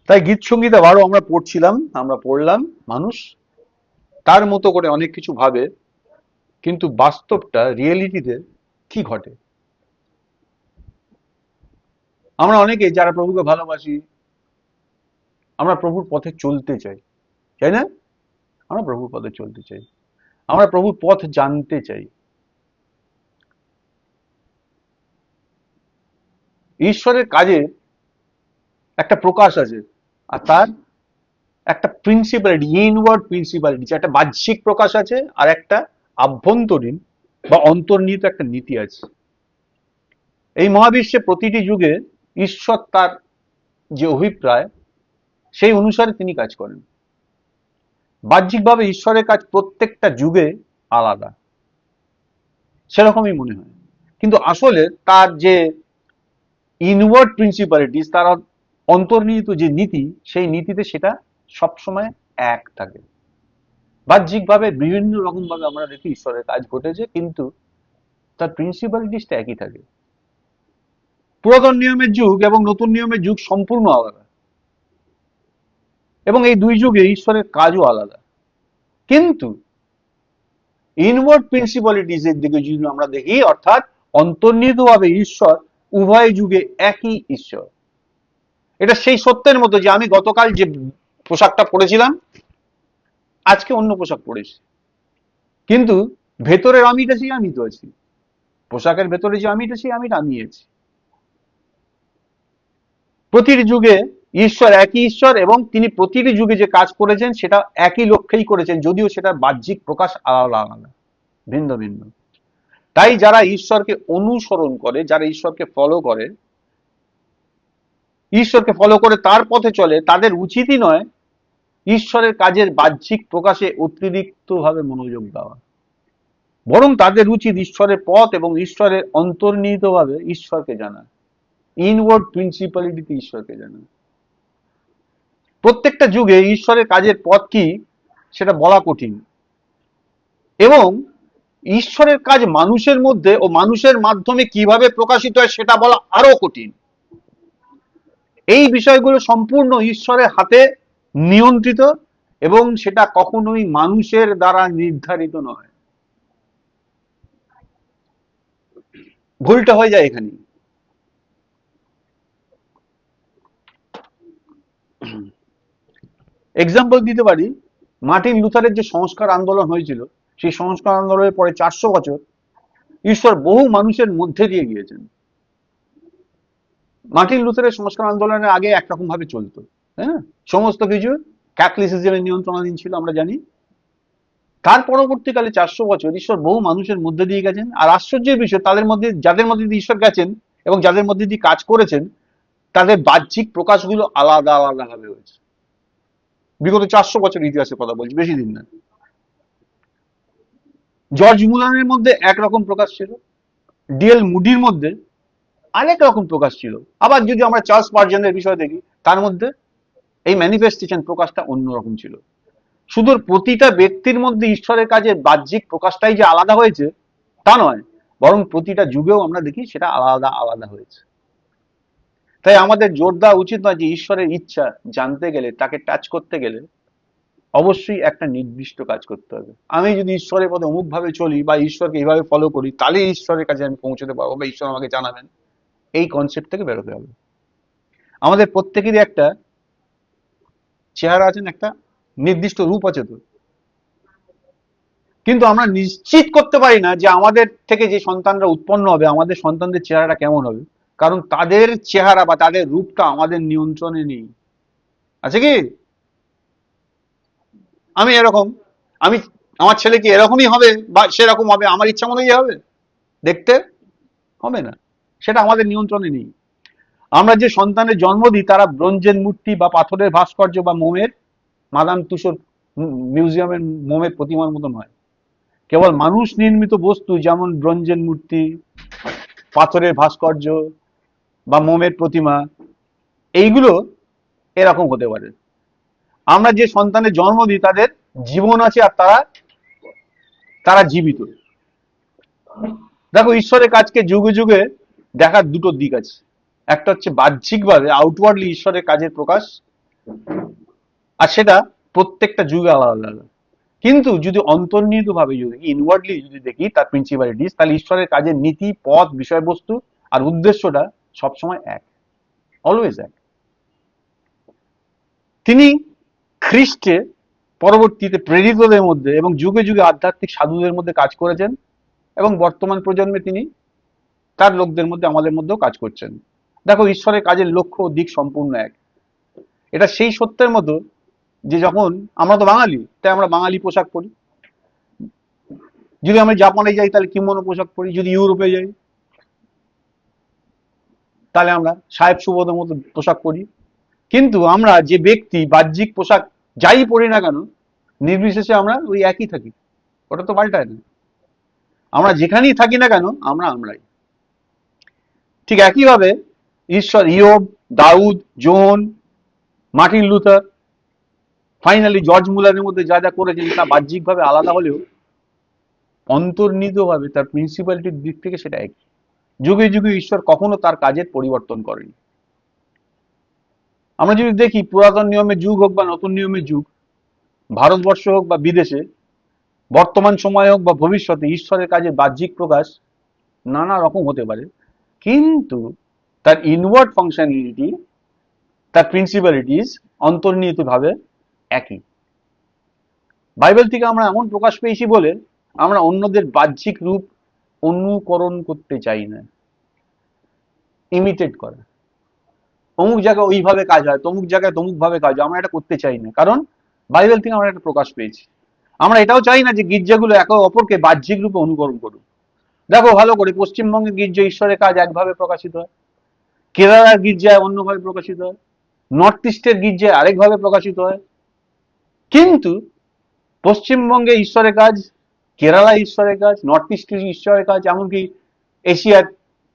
তাই গীত সঙ্গীত আবারও আমরা পড়লাম। মানুষ তার মতো করে অনেক কিছু ভাবে, কিন্তু বাস্তবটা রিয়েলিটিতে কি ঘটে? আমরা অনেকে যারা প্রভুকে ভালোবাসি, আমরা প্রভুর পথে চলতে চাই, তাই না? আমরা প্রভুর পথে চলতে চাই, আমরা প্রভুর পথ জানতে চাই। ঈশ্বরের কাজে একটা প্রকাশ আছে, আর তার একটা প্রিন্সিপালিটি, ইনওয়ার্ড প্রিন্সিপালিটি, একটা বাহ্যিক প্রকাশ আছে, আর একটা আভ্যন্তরীণ বা অন্তর্নিহিত একটা নীতি আছে। এই মহাবিশ্বে প্রতিটি যুগে ঈশ্বর তার যে অভিপ্রায়, সেই অনুসারে তিনি কাজ করেন। বাহ্যিকভাবে ঈশ্বরের কাজ প্রত্যেকটা যুগে আলাদা, সেরকমই মনে হয়, কিন্তু আসলে তার যে ইনওয়ার্ড প্রিন্সিপালিটিস, তার অন্তর্নিহিত যে নীতি, সেই নীতিতে সেটা সবসময় এক থাকে। বাহ্যিকভাবে বিভিন্ন রকম ভাবে আমরা দেখি ঈশ্বরের কাজ ঘটেছে, কিন্তু তার প্রিন্সিপালিটিসটা একই থাকে। পুরাতন নিয়মের যুগ এবং নতুন নিয়মের যুগ সম্পূর্ণ আলাদা, এবং এই দুই যুগে ঈশ্বরের কাজও আলাদা। কিন্তু ইনওয়ার্ড প্রিন্সিপালিটিস এর দিকে যদি আমরা দেখি, অর্থাৎ অন্তর্নিহিতভাবে ঈশ্বর উভয় যুগে একই ঈশ্বর। এটা সেই সত্যের মতো যে আমি গতকাল যে পোশাকটা পরেছিলাম, আজকে অন্য পোশাক পরেছি, কিন্তু ভেতরের আমিটা সেই আমি তো আছি। পোশাকের ভেতরে যে আমিটা সেই আমিটা আমি আছি। প্রতিটি যুগে ঈশ্বর একই ঈশ্বর, এবং তিনি প্রতিটি যুগে যে কাজ করেছেন সেটা একই লক্ষ্যেই করেছেন, যদিও সেটা বাহ্যিক প্রকাশ আলাদা আলাদা, ভিন্ন ভিন্ন। তাই যারা ঈশ্বরকে অনুসরণ করে, যারা ঈশ্বরকে ফলো করে তার পথে চলে, তাদের উচিতই নয় ঈশ্বরের কাজের বাহ্যিক প্রকাশে অতিরিক্ত ভাবে মনোযোগ দেওয়া, বরং তাদের উচিত ঈশ্বরের পথ এবং ঈশ্বরের অন্তর্নিহিত ভাবে ঈশ্বরকে জানা, ইনওয়ার্ড প্রিন্সিপালিটিতে ঈশ্বরকে জানা। প্রত্যেকটা যুগে ঈশ্বরের কাজের পথ কি সেটা বলা কঠিন, এবং ঈশ্বরের কাজ মানুষের মধ্যে ও মানুষের মাধ্যমে কিভাবে প্রকাশিত হয় সেটা বলা আরো কঠিন। এই বিষয়গুলো সম্পূর্ণ ঈশ্বরের হাতে নিয়ন্ত্রিত, এবং সেটা কখনোই মানুষের দ্বারা নির্ধারিত নয়। ভুলটা হয়ে যায় এখানে। এক্সাম্পল দিতে পারি, মার্টিন লুথারের যে সংস্কার আন্দোলন হয়েছিল, সেই সংস্কার আন্দোলনের পরে 400 বছর ঈশ্বর বহু মানুষের মধ্যে দিয়ে গিয়েছেন। মার্টিন লুথারের সংস্কার আন্দোলনের আগে একরকম ভাবে চলতো, তাই না? সমস্ত কিছু ক্যাথলিসিজমের নিয়ন্ত্রণাধীন ছিল, আমরা জানি। তার পরবর্তীকালে 400 বছর ঈশ্বর বহু মানুষের মধ্যে দিয়ে গেছেন, আর আশ্চর্যের বিষয়, তাদের মধ্যে যাদের মধ্যে দিয়ে ঈশ্বর গেছেন এবং যাদের মধ্যে দিয়ে কাজ করেছেন, তাদের বাহ্যিক প্রকাশগুলো আলাদা আলাদা ভাবে হয়েছে। বিগত 400 বছর ইতিহাসের কথা বলছি, বেশি দিন না। জর্জ মুলারের মধ্যে একরকম প্রকাশ ছিল, ডিএল মুডির মধ্যে আরেক রকম প্রকাশ ছিল। আবার যদি আমরা চার্লস স্পার্জনের বিষয় দেখি, তার মধ্যে এই ম্যানিফেস্টেশন প্রকাশটা অন্যরকম ছিল। শুধু প্রতিটা ব্যক্তির মধ্যে ঈশ্বরের কাজে বাহ্যিক প্রকাশটাই যে আলাদা হয়েছে তা নয়, বরং প্রতিটা যুগেও আমরা দেখি সেটা আলাদা আলাদা হয়েছে। তাই আমাদের জোর দেওয়া উচিত নয় যে ঈশ্বরের ইচ্ছা জানতে গেলে, তাকে টাচ করতে গেলে অবশ্যই একটা নির্দিষ্ট কাজ করতে হবে। আমি যদি ঈশ্বরের পথে অমুক ভাবে চলি বা ঈশ্বরকে এইভাবে ফলো করি, তাহলে ঈশ্বরের কাছে আমি পৌঁছতে পারবো বা ঈশ্বর আমাকে জানাবেন, এই কনসেপ্ট থেকে বেরোতে হবে। আমাদের প্রত্যেকেরই একটা চেহারা আছে, একটা নির্দিষ্ট রূপ আছে তো, কিন্তু আমরা নিশ্চিত করতে পারি না যে আমাদের থেকে যে সন্তানরা উৎপন্ন হবে, আমাদের সন্তানদের চেহারাটা কেমন হবে, কারণ তাদের চেহারা বা তাদের রূপটা আমাদের নিয়ন্ত্রণে নেই। আছে কি? আমি এরকম, আমি আমার ছেলে কি এরকমই হবে বা সেরকম হবে, আমার ইচ্ছা মতো হবে? দেখতে হবে না, সেটা আমাদের নিয়ন্ত্রণে নেই। আমরা যে সন্তানের জন্ম দিই, তারা ব্রোঞ্জের মূর্তি বা পাথরের ভাস্কর্য বা মোমের, মাদাম তুষোর মিউজিয়ামের মোমের প্রতিমার মতো নয়। কেবল মানুষ নির্মিত বস্তু, যেমন ব্রোঞ্জের মূর্তি, পাথরের ভাস্কর্য বা মোমের প্রতিমা, এইগুলো এরকম হতে পারে। আমরা যে সন্তানের জন্ম দিই, তাদের জীবন আছে, আর তারা তারা জীবিত। দেখো, ঈশ্বরের কাজকে যুগে যুগে দেখার দুটো দিক আছে। একটা হচ্ছে বাহ্যিকভাবে আউটওয়ার্ডলি ঈশ্বরের কাজের প্রকাশ, আর সেটা প্রত্যেকটা যুগে আলাদা আলাদা। কিন্তু যদি অন্তর্নিহিত ভাবে যদি ইনওয়ার্ডলি যদি দেখি তার প্রিন্সিপালিটিস, তাহলে ঈশ্বরের কাজের নীতি, পথ, বিষয়বস্তু আর উদ্দেশ্যটা সবসময় এক, অলওয়েজ এক। তিনি খ্রিস্টে পরবর্তীতে প্রেরিতদের মধ্যে এবং যুগে যুগে আধ্যাত্মিক সাধুদের মধ্যে কাজ করেছেন, এবং বর্তমান প্রজন্মে তিনি তার লোকদের মধ্যে, আমাদের মধ্যেও কাজ করছেন। দেখো, ঈশ্বরের কাজের লক্ষ্য ও দিক সম্পূর্ণ এক। এটা সেই সত্যের মতো যে যখন আমরা তো বাঙালি, তাই আমরা বাঙালি পোশাক পরি। যদি আমরা জাপানে যাই তাহলে কিমোনো পোশাক পরি, যদি ইউরোপে যাই তাহলে আমরা সাহেব সুবোধের মতো পোশাক পরি। কিন্তু আমরা যে ব্যক্তি বাহ্যিক পোশাক যাই পরি না কেন, নির্বিশেষে আমরা ওই একই থাকি, ওটা তো পাল্টায় না। আমরা যেখানেই থাকি না কেন আমরা আমরাই। ঠিক একইভাবে ঈশ্বর ইয়োব, দাউদ, John, Martin Luther, finally George মুলারের মধ্যে যা যা করেছেন তা বাহ্যিকভাবে আলাদা হলেও অন্তর্নিহিতভাবে তার প্রিন্সিপালিটির দিক থেকে সেটা একই। যুগে যুগে ঈশ্বর কখনো তার কাজের পরিবর্তন করেনি। আমরা যদি দেখি পুরাতন নিয়মের যুগ হোক বা নতুন নিয়মের যুগ, ভারতবর্ষ হোক বা বিদেশে, বর্তমান সময় হোক বা ভবিষ্যতে, ঈশ্বরের কাজের বাহ্যিক প্রকাশ নানা রকম হতে পারে, কিন্তু তার ইনওয়ার্ড ফাংশনালিটি, তার প্রিন্সিপালিটিস অন্তর্নিহিত ভাবে একই। বাইবেল থেকে আমরা এমন প্রকাশ পেয়েছি বলে আমরা অন্যদের বাহ্যিক রূপ অনুকরণ করতে চাই না, ইমিটেট করা। অমুক জায়গায় ওইভাবে কাজ হয়, তমুক জায়গায় তমুক ভাবে কাজ হয়, আমরা এটা করতে চাই না, কারণ বাইবেল থেকে আমরা একটা প্রকাশ পেয়েছি। আমরা এটাও চাই না যে গির্জাগুলো একে অপরকে বাহ্যিক রূপে অনুকরণ করুক। দেখো ভালো করে, পশ্চিমবঙ্গের গির্জায় ঈশ্বরের কাজ একভাবে প্রকাশিত হয়, কেরালার গির্জায় অন্যভাবে প্রকাশিত হয়, নর্থ ইস্টের গির্জায় আরেকভাবে প্রকাশিত হয়। কিন্তু পশ্চিমবঙ্গে ঈশ্বরের কাজ, কেরালায় ঈশ্বরের কাজ, নর্থ ইস্টে ঈশ্বরের কাজ, এমনকি এশিয়ার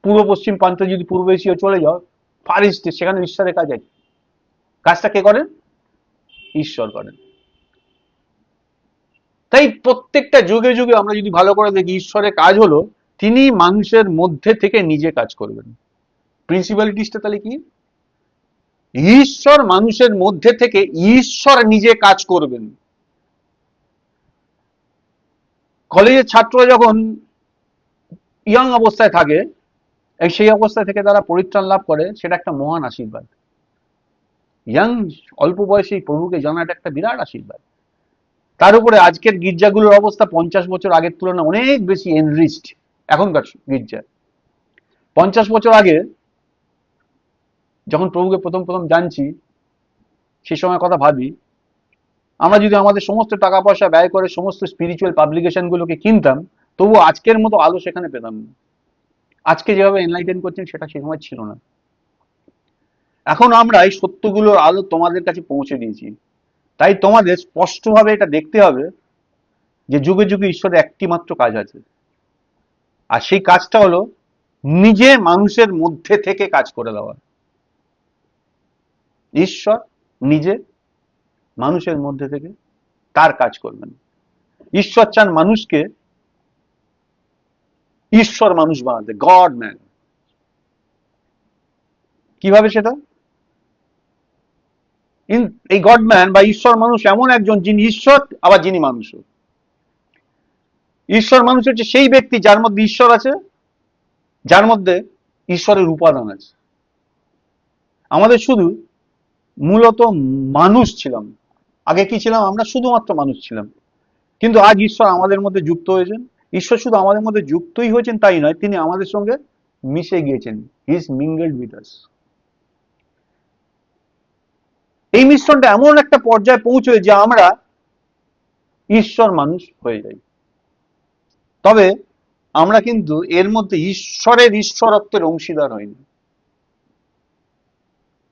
পূর্ব পশ্চিম প্রান্তে যদি পূর্ব এশিয়া চলে যাও, ফার ইস্টে, সেখানে ঈশ্বরের কাজ আছে। কাজটা কে করেন? ঈশ্বর করেন। তাই প্রত্যেকটা যুগে যুগে আমরা যদি ভালো করে দেখি, ঈশ্বরের কাজ হলো তিনি মানুষের মধ্যে থেকে নিজে কাজ করবেন। প্রিন্সিপালিটিসটা তাহলে কি? ঈশ্বর মানুষের মধ্যে থেকে ঈশ্বর নিজে কাজ করবেন। কলেজের ছাত্ররা যখন ইয়াং অবস্থায় থাকে, সেই অবস্থায় থেকে তারা পরিত্রাণ লাভ করে, সেটা একটা মহান আশীর্বাদ। ইয়াং, অল্প বয়সে প্রভুকে জানাটা একটা বিরাট আশীর্বাদ। তার উপরে আজকের গির্জাগুলোর অবস্থা 50 বছর আগের তুলনায় অনেক বেশি এনরিচড। এখনকার গির্জা 50 বছর আগে যখন প্রভুকে প্রথম প্রথম জানছি, সেই সময় কথা ভাবি, আমরা যদি আমাদের সমস্ত টাকা পয়সা ব্যয় করে সমস্ত স্পিরিচুয়াল পাবলিকেশন গুলোকে কিনতাম, তবু আজকের মতো আলো সেখানে পেতাম না। আজকে যেভাবে এনলাইটেন করছেন সেটা সে সময় ছিল না। এখন আমরা এই সত্যগুলোর আলো তোমাদের কাছে পৌঁছে দিয়েছি, তাই তোমাদের স্পষ্টভাবে এটা দেখতে হবে যে যুগে যুগে ঈশ্বরের একটি মাত্র কাজ আছে, আর সেই কাজটা হলো নিজে মানুষের মধ্যে থেকে কাজ করে দেওয়া। ঈশ্বর নিজে মানুষের মধ্যে থেকে তার কাজ করবেন। ঈশ্বর চান মানুষকে ঈশ্বর মানুষ বানাতে, গড ম্যান। কিভাবে সেটা? এই গড ম্যান বা ঈশ্বর মানুষ এমন একজন যিনি ঈশ্বর আবার যিনি মানুষও। ঈশ্বর মানুষ হচ্ছে সেই ব্যক্তি যার মধ্যে ঈশ্বর আছে, যার মধ্যে ঈশ্বরের উপাদান আছে। আমাদের শুধু মূলত মানুষ ছিলাম, আগে কি ছিলাম? আমরা শুধুমাত্র মানুষ ছিলাম, কিন্তু আজ ঈশ্বর আমাদের মধ্যে যুক্ত হয়েছেন। ঈশ্বর শুধু আমাদের মধ্যে যুক্তই হয়েছেন তাই নয়, তিনি আমাদের সঙ্গে মিশে গিয়েছেন। He is mingled with us. এই মিশ্রণটা এমন একটা পর্যায়ে পৌঁছয় যে আমরা ঈশ্বর মানুষ হয়ে যাই। তবে আমরা কিন্তু এর মধ্যে ঈশ্বরের ঈশ্বরত্বের অংশীদার হইনি।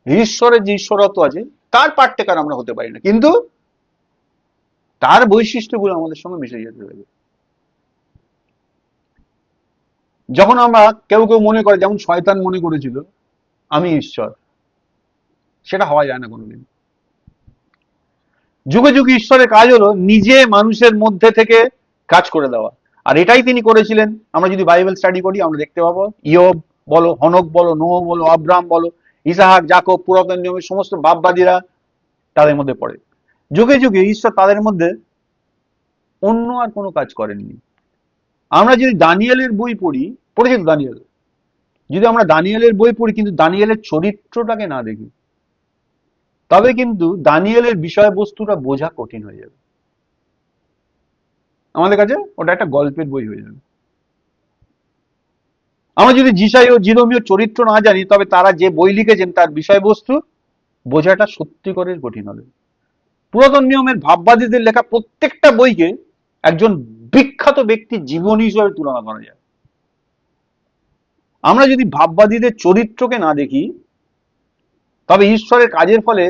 ঈশ্বরের যে ঈশ্বরত্ব আছে তার পার্টেকার আমরা হতে পারি না, কিন্তু তার বৈশিষ্ট্যগুলো আমাদের সঙ্গে মিশে যেতে হবে। যখন আমরা কেউ কেউ মনে করে, যেমন শয়তান মনে করেছিল আমি ঈশ্বর, সেটা হওয়া যায় না কোনোদিন। যুগে যুগে ঈশ্বরের কাজ হলো নিজে মানুষের মধ্যে থেকে কাজ করে দেওয়া, আর এটাই তিনি করেছিলেন। আমরা যদি বাইবেল স্টাডি করি আমরা দেখতে পাবো, ইয়োব বলো, হনক বলো, নোহ বলো, আব্রাহাম বলো, ইসাহাক, যাকব, পুরাতন নিয়মের সমস্ত বাপবাদীরা, তাদের মধ্যে পড়ে। যুগে যুগে ঈশ্বর তাদের মধ্যে অন্য আর কোনো কাজ করেননি। আমরা যদি দানিয়েলের বই পড়ি, পড়েছি তো দানিয়েল, যদি আমরা দানিয়েলের বই পড়ি কিন্তু দানিয়েলের চরিত্রটাকে না দেখি, তবে কিন্তু দানিয়েলের বিষয়বস্তুটা বোঝা কঠিন হয়ে যাবে আমাদের কাছে। ওটা একটা গল্পের বই হয়ে যাবে। আমরা যদি জিসাই ও জিরোমীয় চরিত্র না জানি, তবে তারা যে বই লিখেছেন তার বিষয়বস্তু বোঝাটা সত্যি করে কঠিন হবে। পুরাতন নিয়মের ভাববাদীদের লেখা প্রত্যেকটা বইকে একজন বিখ্যাত ব্যক্তির জীবনী হিসেবে তুলনা করা যায়। আমরা যদি ভাববাদীদের চরিত্রকে না দেখি, তবে ঈশ্বরের কাজের ফলে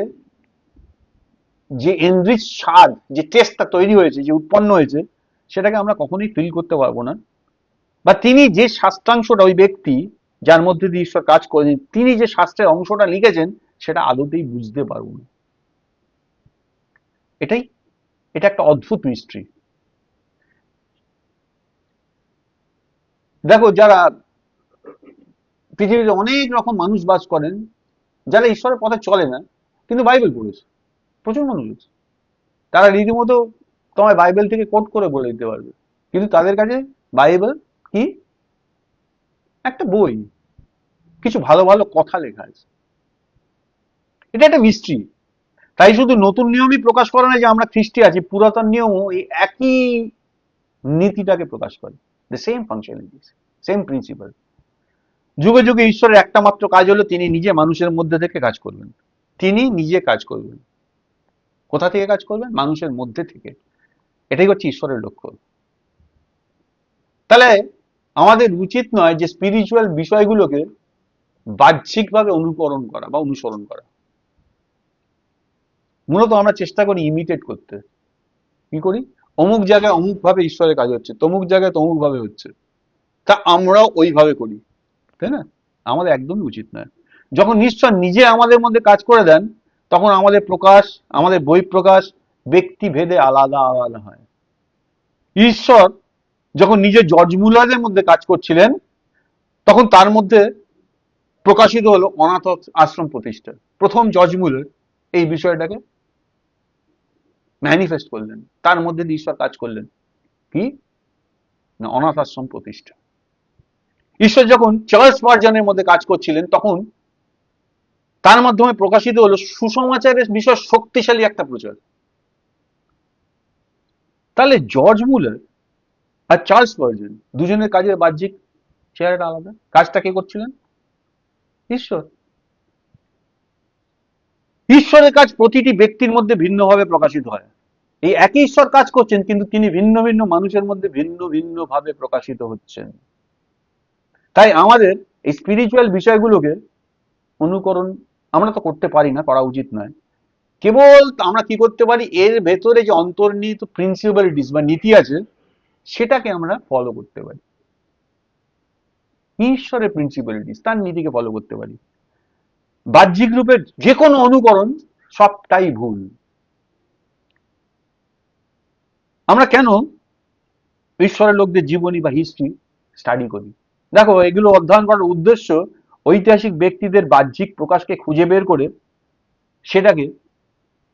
যে এনরিচ স্বাদ, যে টেস্টটা তৈরি হয়েছে, যে উৎপন্ন হয়েছে, সেটাকে আমরা কখনোই ফিল করতে পারবো না। বা তিনি যে শাস্ত্রাংশটা, ওই ব্যক্তি যার মধ্যে দিয়ে ঈশ্বর কাজ করেছেন, তিনি যে শাস্ত্রের অংশটা লিখেছেন, সেটা আদতেই বুঝতে পারবো না। এটাই, এটা একটা অদ্ভুত মিস্ট্রি। দেখো, যারা পৃথিবীতে অনেক রকম মানুষ বাস করেন, যারা ঈশ্বরের পথে চলে না কিন্তু বাইবেল পড়েছে, প্রচুর মানুষ আছে। তারা রীতিমতো তোমায় বাইবেল থেকে কোট করে বলে দিতে পারবে, কিন্তু তাদের কাছে বাইবেল কি? একটা বই, কিছু ভালো ভালো কথা লেখা আছে। এটা একটা মিস্ট্রি। তাই শুধু নতুন নিয়মই প্রকাশ করে না যে আমরা খ্রিস্টি আছি, পুরাতন নিয়মও এই একই নীতিটাকে প্রকাশ করে। The same functionalities, same principal. যুগে যুগে ঈশ্বরের একটা মাত্র কাজ হলো তিনি নিজে মানুষের মধ্যে থেকে কাজ করবেন। তিনি নিজে কাজ করবেন। কোথা থেকে কাজ করবেন? মানুষের মধ্যে থেকে। এটাই হচ্ছে ঈশ্বরের লক্ষ্য। তাহলে আমাদের উচিত নয় যে স্পিরিচুয়াল বিষয়গুলোকে বাহ্যিকভাবে অনুকরণ করা বা অনুসরণ করা। মূলত আমরা চেষ্টা করি ইমিটেট করতে। কি করি? অমুক জায়গায় অমুক ভাবে ঈশ্বরের কাজ হচ্ছে, তমুক জায়গায় তমুক ভাবে হচ্ছে, তা আমরাও ওইভাবে করি, তাই না? আমাদের একদমই উচিত নয়। যখন ঈশ্বর নিজে আমাদের মধ্যে কাজ করে দেন, তখন আমাদের প্রকাশ, আমাদের বই প্রকাশ ব্যক্তি ভেদে আলাদা আলাদা হয়। ঈশ্বর যখন নিজে জর্জ মুলারের মধ্যে কাজ করছিলেন, তখন তার মধ্যে প্রকাশিত হলো অনাথ আশ্রম প্রতিষ্ঠা। প্রথম জর্জ মুলার এই বিষয়টাকে ম্যানিফেস্ট করলেন, তার মধ্যে দিয়ে ঈশ্বর কাজ করলেন। কি না? অনাথ আশ্রম প্রতিষ্ঠা। ঈশ্বর যখন চার্লস স্পার্জনের মধ্যে কাজ করছিলেন, তখন তার মাধ্যমে প্রকাশিত হলো সুসমাচারের বিষয় শক্তিশালী একটা প্রচার। তাহলে জর্জ মুলার আর চার্লস স্পার্জন দুজনের কাজের বাহ্যিক চেহারাটা আলাদা। কাজটা কে করছিলেন? ঈশ্বর। ঈশ্বরের কাজ প্রতিটি ব্যক্তির মধ্যে ভিন্নভাবে প্রকাশিত হয়। এই একই ঈশ্বর কাজ করছেন, কিন্তু তিনি ভিন্ন ভিন্ন মানুষের মধ্যে ভিন্ন ভিন্ন ভাবে প্রকাশিত হচ্ছেন। তাই আমাদের এই স্পিরিচুয়াল বিষয়গুলোকে অনুকরণ আমরা তো করতে পারি না, করা উচিত নয়। কেবল আমরা কি করতে পারি? এর ভেতরে যে অন্তর্নিহিত প্রিন্সিপালিটিস বা নীতি আছে, সেটাকে আমরা ফলো করতে পারি। ঈশ্বরের প্রিন্সিপালিটিস, তার নীতিকে ফলো করতে পারি। বাহ্যিক রূপের যে কোনো অনুকরণ সবটাই ভুল। আমরা কেন ঈশ্বরের লোকদের জীবনী বা হিস্ট্রি স্টাডি করি? দেখো, এগুলো অধ্যয়ন করার উদ্দেশ্য ঐতিহাসিক ব্যক্তিদের বাহ্যিক প্রকাশকে খুঁজে বের করে সেটাকে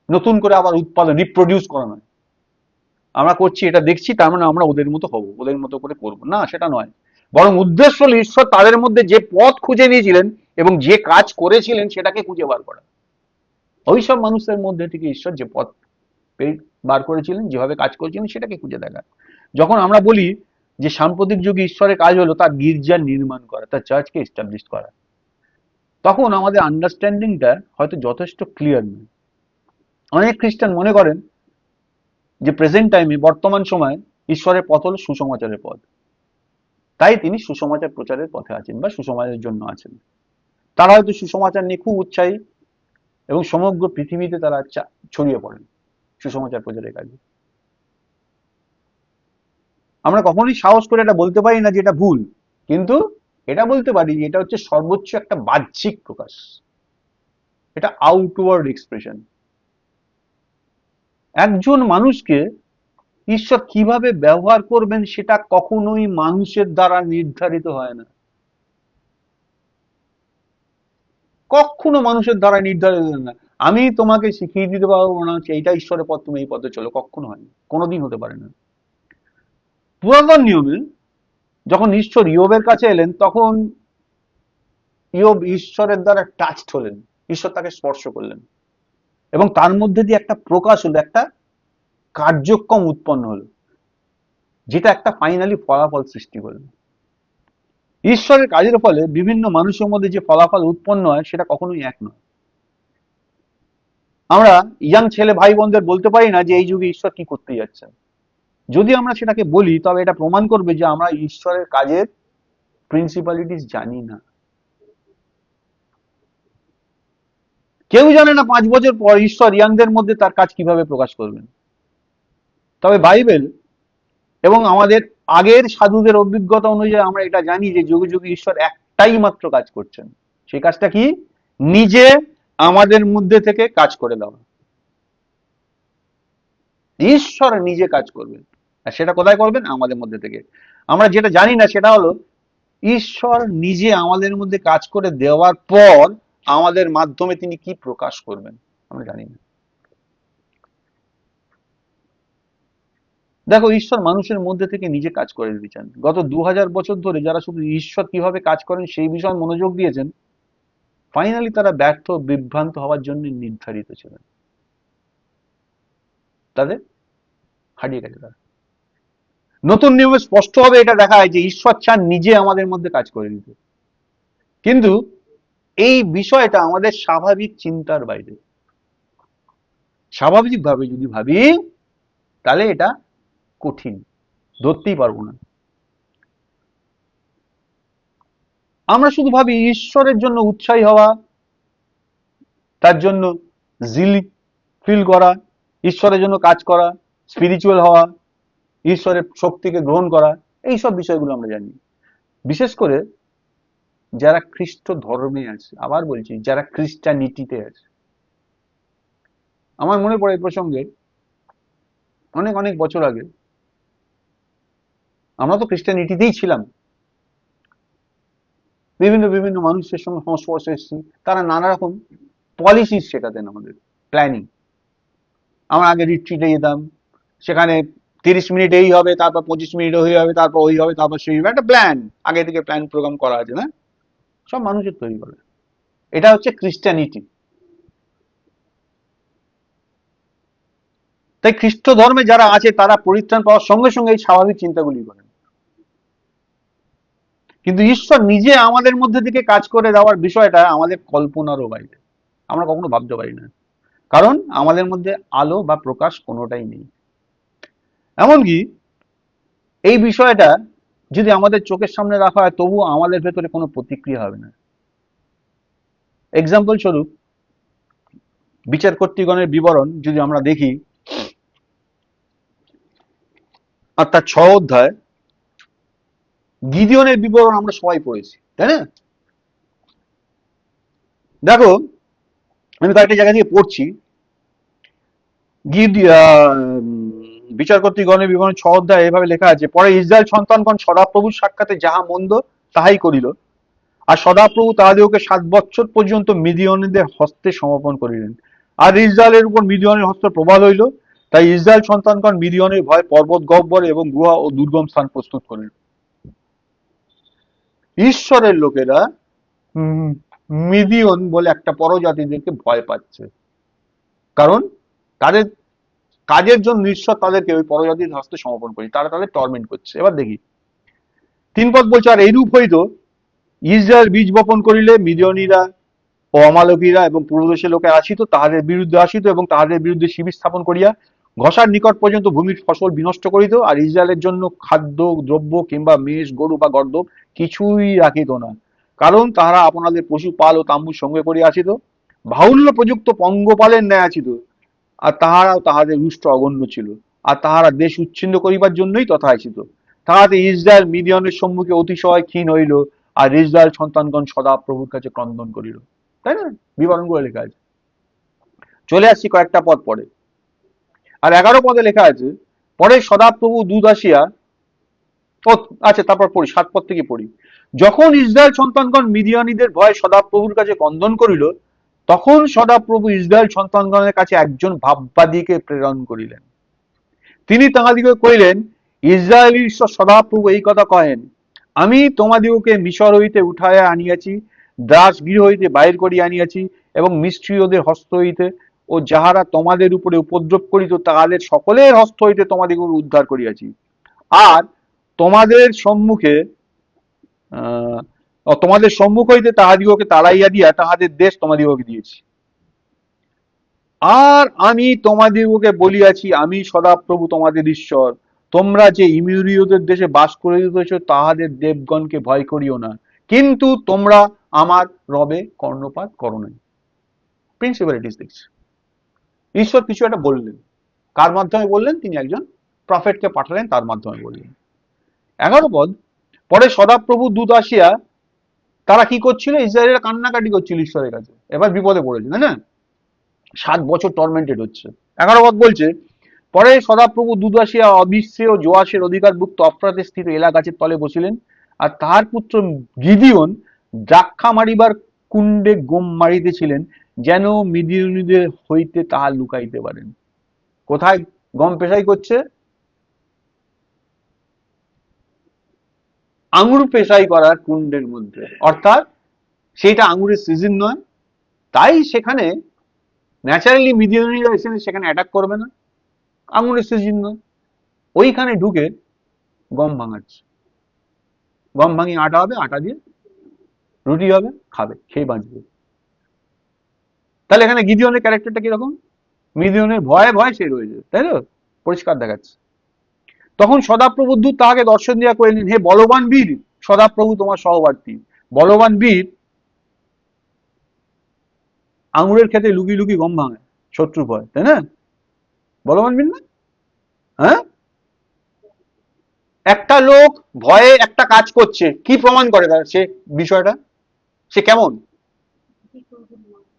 নতুন করে আবার উৎপাদন, রিপ্রোডিউস করা নয়। আমরা করছি, এটা দেখছি, তার মানে আমরা ওদের মতো হবো, ওদের মতো করে করবো না, সেটা নয়। বরং উদ্দেশ্য হল ঈশ্বর তাদের মধ্যে যে পথ খুঁজে নিয়েছিলেন এবং যে কাজ করেছিলেন সেটাকে খুঁজে বার করা। ওইসব মানুষের মধ্যে থেকে ঈশ্বর যে পথ বার করেছিলেন, যেভাবে কাজ করেছিলেন, সেটাকে খুঁজে দেখা। যখন আমরা বলি যে সাম্প্রতিক যুগে ঈশ্বরের কাজ হলো তার গির্জা নির্মাণ করা, তার চার্চকে এস্টাবলিশ করা, তখন আমাদের আন্ডারস্ট্যান্ডিংটা হয়তো যথেষ্ট ক্লিয়ার নয়। অনেক খ্রিস্টান মনে করেন যে প্রেজেন্ট টাইমে, বর্তমান সময়ে ঈশ্বরের পথ হলো সুসমাচারের পথ, তাই তিনি সুসমাচার প্রচারের পথে আছেন বা সুসমাচারের জন্য আছেন। তারা হয়তো সুসমাচার নিয়ে খুব উৎসাহী এবং সমগ্র পৃথিবীতে তারা ছড়িয়ে পড়েন সুসমাচার প্রচারের কাজে। আমরা কখনোই সাহস করে এটা বলতে পারি না যে এটা ভুল, কিন্তু এটা বলতে পারি যে এটা হচ্ছে সর্বোচ্চ একটা বাহ্যিক প্রকাশ, এটা আউটওয়ার্ড এক্সপ্রেশন। একজন মানুষকে ঈশ্বর কিভাবে ব্যবহার করবেন সেটা কখনোই মানুষের দ্বারা নির্ধারিত হয় না, কখনো মানুষের দ্বারা নির্ধারিত হয় না। আমি তোমাকে শিখিয়ে দিতে পারবো না যে এইটা ঈশ্বরের পথ, তুমি এই পথে চলো, কখনো হয়নি, কোনোদিন হতে পারে না। পুরাতন নিয়মে যখন ঈশ্বর ইয়োবের কাছে এলেন, তখন ইয়োব ঈশ্বরের দ্বারা টাচড হলেন, ঈশ্বর তাকে স্পর্শ করলেন এবং তার মধ্যে দিয়ে একটা প্রকাশ হলো, একটা কার্যক্রম উৎপন্ন হলো, যেটা একটা ফাইনালি ফলাফল সৃষ্টি করলো। ঈশ্বরের কাজের ফলে বিভিন্ন মানুষের মধ্যে যে ফলাফল উৎপন্ন হয় সেটা কখনোই এক নয়। আমরা ইয়াং ছেলে ভাই বোনদের বলতে পারি না যে এই যুগে ঈশ্বর কি করতে যাচ্ছেন। যদি আমরা সেটাকে বলি, তবে এটা প্রমাণ করবে যে আমরা ঈশ্বরের কাজের প্রিন্সিপালিটিস জানি না। কেউ জানে না 5 বছর পর ঈশ্বর ইয়াংদের মধ্যে তার কাজ কিভাবে প্রকাশ করবেন। তবে বাইবেল এবং আমাদের আগের সাধুদের অভিজ্ঞতা অনুযায়ী আমরা এটা জানি যে যুগে যুগে ঈশ্বর একটাই মাত্র কাজ করছেন। সেই কাজটা কি? নিজে আমাদের মধ্যে থেকে কাজ করে দেওয়া। ঈশ্বর নিজে কাজ করবেন, আর সেটা কোথায় করবেন? আমাদের মধ্যে থেকে। আমরা যেটা জানি না সেটা হলো ঈশ্বর নিজে আমাদের মধ্যে কাজ করে দেওয়ার পর আমাদের মাধ্যমে তিনি কি প্রকাশ করবেন আমরা জানি না। দেখো, ঈশ্বর মানুষের মধ্যে থেকে নিজে কাজ করে দিতে চান। গত 2000 বছর ধরে যারা শুধু ঈশ্বর কিভাবে কাজ করেন সেই বিষয়ে মনোযোগ দিয়েছেন, ফাইনালি তারা ব্যর্থ, বিভ্রান্ত হওয়ার জন্য নির্ধারিত ছিলেন। তাদের হারিয়ে গেছে তারা। নতুন নিয়মে স্পষ্টভাবে এটা দেখা যায় যে ঈশ্বর চান নিজে আমাদের মধ্যে কাজ করে দিতে, কিন্তু এই বিষয়টা আমাদের স্বাভাবিক চিন্তার বাইরে। স্বাভাবিকভাবে যদি ভাবি তাহলে এটা কঠিন, ধরতেই পারবো না। আমরা শুধু ভাবি ঈশ্বরের জন্য উৎসাহী হওয়া, তার জন্য জিল ফিল করা, ঈশ্বরের জন্য কাজ করা, স্পিরিচুয়াল হওয়া, ঈশ্বরের শক্তিকে গ্রহণ করা, এইসব বিষয়গুলো আমরা জানি। বিশেষ করে যারা খ্রিস্ট ধর্মে আছে, আবার বলছি যারা খ্রিস্টানিটিতে আছে। আমার মনে পড়ে এই প্রসঙ্গে, অনেক অনেক বছর আগে আমরা তো খ্রিস্টানিটিতেই ছিলাম, বিভিন্ন বিভিন্ন মানুষের সঙ্গে সংস্পর্শে এসেছি, তারা নানা রকম পলিসি শেখাতেন আমাদের, প্ল্যানিং। আমরা আগে রিট্রিটে যেতাম, সেখানে 30 মিনিট এই হবে, তারপর 25 মিনিট হয়ে হবে, তারপর ওই হবে, তারপর সেই হবে, একটা প্ল্যান, আগে থেকে প্ল্যান প্রোগ্রাম করা আছে না, সব মানুষের তৈরি করে। এটা হচ্ছে খ্রিস্টানিটি। তাই খ্রিস্ট ধর্মে যারা আছে তারা পরিত্রাণ পাওয়ার সঙ্গে সঙ্গে এই স্বাভাবিক চিন্তাগুলি করেন, কিন্তু ঈশ্বর নিজে আমাদের মধ্যে থেকে কাজ করে দেওয়ার বিষয়টা আমাদের কল্পনারও বাইরে, আমরা কখনো ভাবতে পারি না, কারণ আমাদের মধ্যে আলো বা প্রকাশ কোনোটাই নেই। এমনকি এই বিষয়টা যদি আমাদের চোখের সামনে রাখা হয়, তবুও আমাদের ভেতরে কোনো প্রতিক্রিয়া হবে না। এক্সাম্পল স্বরূপ বিচার কর্তৃগণের বিবরণ যদি আমরা দেখি, আর তার 6 অধ্যায়, গিদিয়নের বিবরণ আমরা সবাই পড়েছি, তাই না? দেখো, আমি কয়েকটা জায়গা থেকে পড়ছি। বিচার কর্তৃগণের বিবরণ 6 অধ্যায় এভাবে লেখা আছে, পরে ইসরায়েল সন্তানগণ সদাপ্রভুর সাক্ষাতে যাহা মন্দ তাহাই করিল, আর সদাপ্রভু তাহাদিগকে 7 বৎসর পর্যন্ত মিদিয়নীদের হস্তে সমর্পণ করিলেন। আর ইসরায়েলের উপর মিদিয়নের হস্ত প্রবল হইল, তাই ইসরায়েল সন্তানগণ মিদিয়নের ভয় পর্বত গহ্বর এবং গুহা ও দুর্গম স্থান প্রস্তুত করিল। ঈশ্বরের লোকেরা মিদিয়ন বলে একটা পরজাতিদেরকে ভয় পাচ্ছে, কারণ তাদের কাজের জন্য ঈশ্বর তাদেরকে ওই পরজাতির হস্তে সমর্পণ করি, তারা তাদের টর্মেন্ট করছে। এবার দেখি 3 পদ বলছে, আর এইরূপ হইত, ইসরায়েল বীজ বপন করিলে মিদিয়নীরা ও অমালকীরা এবং পূর্বদেশের লোকে আসিত, তাহাদের বিরুদ্ধে আসিত এবং তাহাদের বিরুদ্ধে শিবির স্থাপন করিয়া ঘষার নিকট পর্যন্ত ভূমির ফসল বিনষ্ট করিত, আর ইসরায়েলের জন্য খাদ্য দ্রব্য কিংবা মেষ, গরু বা গর্দভ কিছুই রাখিত না, কারণ তাহারা আপনাদের পশু পাল ও তাম্বু সঙ্গে করিয়া আসিত, বাহুল্য প্রযুক্ত পঙ্গপালের ন্যায় আসিত, আর তাহারাও তাহাদের রুষ্ট অগণ্য ছিল, আর তাহারা দেশ উচ্ছিন্ন করিবার জন্যই তথা আসিত। তাহাতে ইসরায়েল মিদিয়নের সম্মুখে অতিশয় ক্ষীণ হইল, আর ইসরায়েল সন্তানগণ সদা প্রভুর কাছে ক্রন্দন করিল। তাই না? বিবরণগুলো লেখা আছে। চলে আসছি কয়েকটা পদ পরে, আর 11 পদে লেখা আছে, পরে সদাপ্রভু দূত আসিয়া, আচ্ছা তারপর পড়ি, 7 পদ থেকে পড়ি। যখন ইসরায়েল সন্তানগণ মিদিয়ানীদের ভয়ে সদাপ্রভুর কাছে ক্রন্দন করিল, তখন সদাপ্রভু ইসরায়েল সন্তানগণের কাছে একজন ভাববাদীকে প্রেরণ করিলেন। তিনি তাহাদিগকে কহিলেন, ইসরায়েলের ঈশ্বর সদাপ্রভু এই কথা কহেন, আমি তোমাদিগকে মিশর হইতে উঠাইয়া আনিয়াছি, দাস গৃহ হইতে বাহির করিয়া আনিয়াছি, এবং মিস্ত্রীয়দের হস্ত হইতে ও যাহারা তোমাদের উপরে উপদ্রব করিত তাহাদের সকলের হস্ত হইতে তোমাদিগকে উদ্ধার করিয়াছি। আর তোমাদের সম্মুখে তোমাদের সম্মুখ হইতে তাহাদিগকে তাড়াইয়া দিয়া তাহাদের দেশ তোমাদিগকে দিয়েছি। আর আমি তোমাদিগকে বলিয়াছি, আমি সদাপ্রভু তোমাদের ঈশ্বর। তোমরা যে ইমুরীয়দের দেশে বাস করিতেছ তাহাদের দেবগণকে ভয় করিও না, কিন্তু তোমরা আমার রবে কর্ণপাত করো নাই। প্রিন্সিপালিটিস দেখছি, ঈশ্বর কিছু একটা বললেন, কার মাধ্যমে বললেন? তিনি একজন প্রফেটকে পাঠালেন, তার মাধ্যমে বললেন। 11 পদ, পরে সদাপ্রভু দূত আসিয়া, তারা কি করছিল? ইসরায়েলের কান্নাকাটি করছিল ঈশ্বরের কাছে, এবার বিপদে পড়েছে, তাই না? 7 বছর টর্মেন্টেড হচ্ছে। 11 পদ বলছে, পরে সদাপ্রভু দূত আসিয়া অবিশ্রেয় যোয়াসের অধিকারভুক্ত অফরাতে স্থিত এলা গাছের তলে বসিলেন, আর তাহার পুত্র গিদিওন দ্রাক্ষা মারিবার কুণ্ডে গোম মারিতেছিলেন, যেন মিদিয়নীদের হইতে তাহা লুকাইতে পারেন। কোথায় গম পেশাই করছে? আঙুর পেশাই করার কুণ্ডের মধ্যে, অর্থাৎ সেটা আঙুরের সিজন নয়, তাই সেখানে ন্যাচারালি মিদিয়নীরা এসে সেখানে অ্যাটাক করবে না, আঙুরের সিজন নয়, ওইখানে ঢুকে গম ভাঙাচ্ছে। গম ভাঙিয়ে আটা হবে, আটা দিয়ে রুটি হবে, খাবে, খেয়ে বাঁচবে। তাহলে এখানে গিদিওনের ক্যারেক্টারটা কিরকম? মিদিয়নের ভয়ে ভয়ে সে রয়েছে, তাই তো? পরিষ্কার দেখাচ্ছে। তখন সদাপ্রভু দূত তাহাকে দর্শন দিয়া কহিলেন, হে বলবান বীর, সদাপ্রভু তোমার সহবর্তী। বলবান বীর আঙুরের ক্ষেত্রে লুকিয়ে লুকিয়ে গম ভাঙে, শত্রু ভয়, তাই না? বলবান বীর না? হ্যাঁ, একটা লোক ভয়ে একটা কাজ করছে, কি প্রমাণ করে তার সে বিষয়টা? সে কেমন?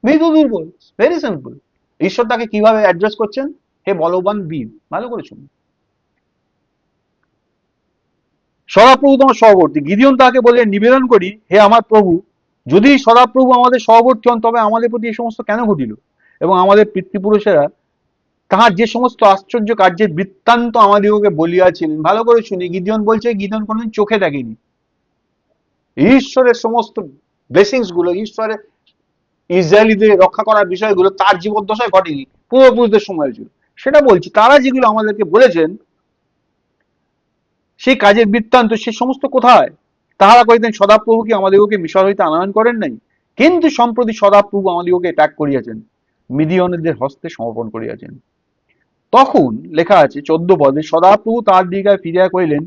মৃদু দুর্বল। Very simple. ঈশ্বর তাকে কিভাবে অ্যাড্রেস করছেন? হে বলবান বীর। ভালো করে শুনুন। সদাপ্রভু তোমার সহবর্তী। গিদিওন তাকে বললেন, নিবেদন করি হে আমার প্রভু, যদি সদাপ্রভু আমাদের সহবর্তী হন, তবে আমাদের প্রতি এই সমস্ত কেন ঘটিল? এবং আমাদের পিতৃপুরুষেরা তাহার যে সমস্ত আশ্চর্য কার্যের বৃত্তান্ত আমাদিগকে বলিয়াছিলেন। ভালো করে শুনি, গিদিওন বলছে গিদিওন কোনোদিন চোখে দেখেনি ঈশ্বরের সমস্ত ব্লেসিংস গুলো, ঈশ্বরের ইসরায়েলিদের রক্ষা করার বিষয়গুলো তার জীবদ্দশায় ঘটেনি, পূর্বপুরুষদের সময় ছিল। সেটা বলছি, তারা যেগুলো আমাদেরকে বলেছেন সেই কাজের বৃত্তান্ত, সে সমস্ত কোথায়? তাহারা কহিতেন, সদাপ্রভু কি আমাদিগকে মিশর হইতে আনয়ন করেন নাই? কিন্তু সম্প্রতি সদাপ্রভু আমাদিগকে ত্যাগ করিয়াছেন, মিদিয়নীদের হস্তে সমর্পণ করিয়াছেন। তখন লেখা আছে 14 পদে, সদাপ্রভু তার দিকে ফিরিয়া কহিলেন,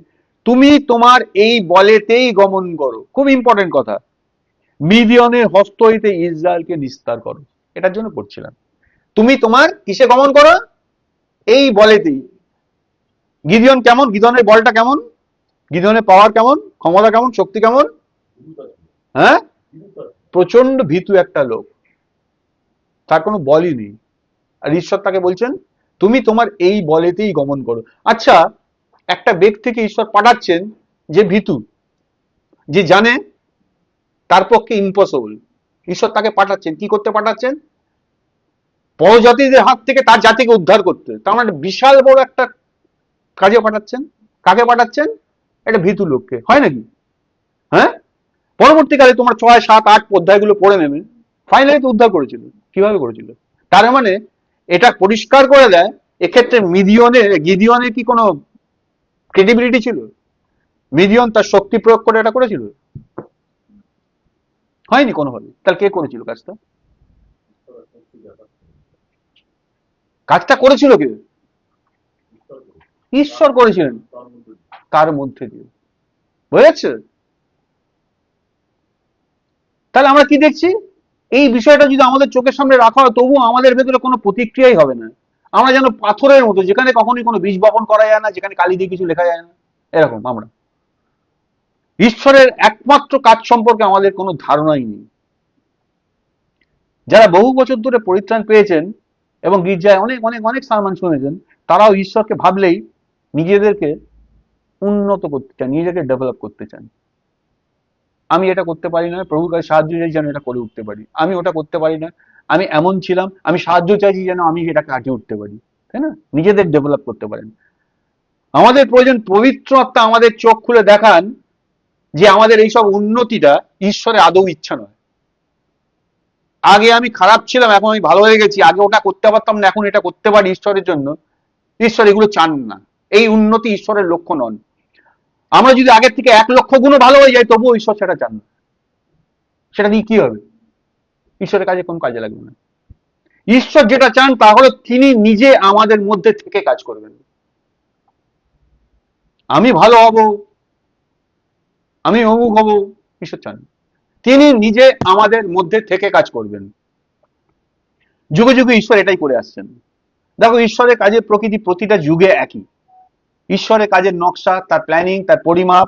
তুমি তোমার এই বলেতেই গমন করো। খুব ইম্পর্টেন্ট কথা, মিদিয়নের হস্ত হইতে ইসরায়েলকে নিস্তার করো। এটার জন্য পড়ছিলাম, তুমি তোমার কিসে গমন করো? এই বলেতেই। গিদিওন কেমন? গিদিওনের বলটা কেমন? গিদিওনের পাওয়ার কেমন? ক্ষমতা কেমন? শক্তি কেমন? হ্যাঁ, প্রচন্ড ভীতু একটা লোক, তার কোনো বলই নেই। আর ঈশ্বর তাকে বলছেন, তুমি তোমার এই বলেতেই গমন করো। আচ্ছা, একটা ব্যক্তিকে ঈশ্বর পাঠাচ্ছেন যে ভীতু, যে জানে তার পক্ষে ইম্পসিবল, ঈশ্বর তাকে পাঠাচ্ছেন কি করতে? পাঠাচ্ছেন পরজাতিদের হাত থেকে তার জাতিকে উদ্ধার করতে। তার মানে বিশাল বড় একটা কাজে পাঠাচ্ছেন। কাকে পাঠাচ্ছেন? একটা ভীতু লোককে, হয় নাকি? হ্যাঁ, পরবর্তীকালে তোমার 6, 7, 8 অধ্যায়গুলো পড়ে নেবে, ফাইনালি তো উদ্ধার করেছিল। কিভাবে করেছিল? তার মানে এটা পরিষ্কার করে দেয়, এক্ষেত্রে গিদিওনের কি কোনো ক্রেডিবিলিটি ছিল? মিদিয়ন তার শক্তি প্রয়োগ করে এটা করেছিল? হয়নি কোনোভাবে। তাহলে কে করেছিল কাজটা? কাজটা করেছিল কে? ঈশ্বর করেছিলেন তার মধ্যে দিয়ে। বুঝেছে? তাহলে আমরা কি দেখছি? এই বিষয়টা যদি আমাদের চোখের সামনে রাখা হয়, তবুও আমাদের ভেতরে কোনো প্রতিক্রিয়াই হবে না। আমরা যেন পাথরের মতো, যেখানে কখনোই কোনো বীজ বপন করা যায় না, যেখানে কালি দিয়ে কিছু লেখা যায় না, এরকম আমরা। ঈশ্বরের একমাত্র কাজ সম্পর্কে আমাদের কোনো ধারণাই নেই। যারা বহু বছর ধরে পরিত্রাণ পেয়েছেন এবং গির্জায় অনেক অনেক অনেক সারমন শুনেছেন, তারাও ঈশ্বরকে ভাবলেই নিজেদেরকে উন্নত করতে চান, নিজেকে ডেভেলপ করতে চান। আমি এটা করতে পারি না, প্রভুর কাছে সাহায্য চাই যেন এটা করে উঠতে পারি। আমি ওটা করতে পারি না, আমি এমন ছিলাম, আমি সাহায্য চাইছি যেন আমি এটা কাটিয়ে উঠতে পারি, তাই না? নিজেদের ডেভেলপ করতে পারেন। আমাদের প্রয়োজন পবিত্র আত্মা আমাদের চোখ খুলে দেখান যে আমাদের এইসব উন্নতিটা ঈশ্বরের আদৌ ইচ্ছা নয়। আগে আমি খারাপ ছিলাম, এখন আমি ভালো হয়ে গেছি, আগে ওটা করতে পারতাম না, এখন এটা করতে পারি ঈশ্বরের জন্য। ঈশ্বর এগুলো চান না। এই উন্নতি ঈশ্বরের লক্ষ্য নন। আমরা যদি আগের থেকে 1,00,000 গুণও ভালো হয়ে যাই, তবুও ঈশ্বর সেটা চান না। সেটা দিয়ে কি হবে? ঈশ্বরের কাজে কোন কাজে লাগবে না। ঈশ্বর যেটা চান তা হলো তিনি নিজে আমাদের মধ্যে থেকে কাজ করবেন। আমি ভালো হব, আমি অমুক হব, ঈশ্বর চান না। তিনি নিজে আমাদের মধ্যে থেকে কাজ করবেন। যুগে যুগে ঈশ্বর এটাই করে আসছেন। দেখো, ঈশ্বরের কাজের প্রকৃতি প্রতিটা যুগে একই। ঈশ্বরের কাজের নকশা, তার প্ল্যানিং, তার পরিমাপ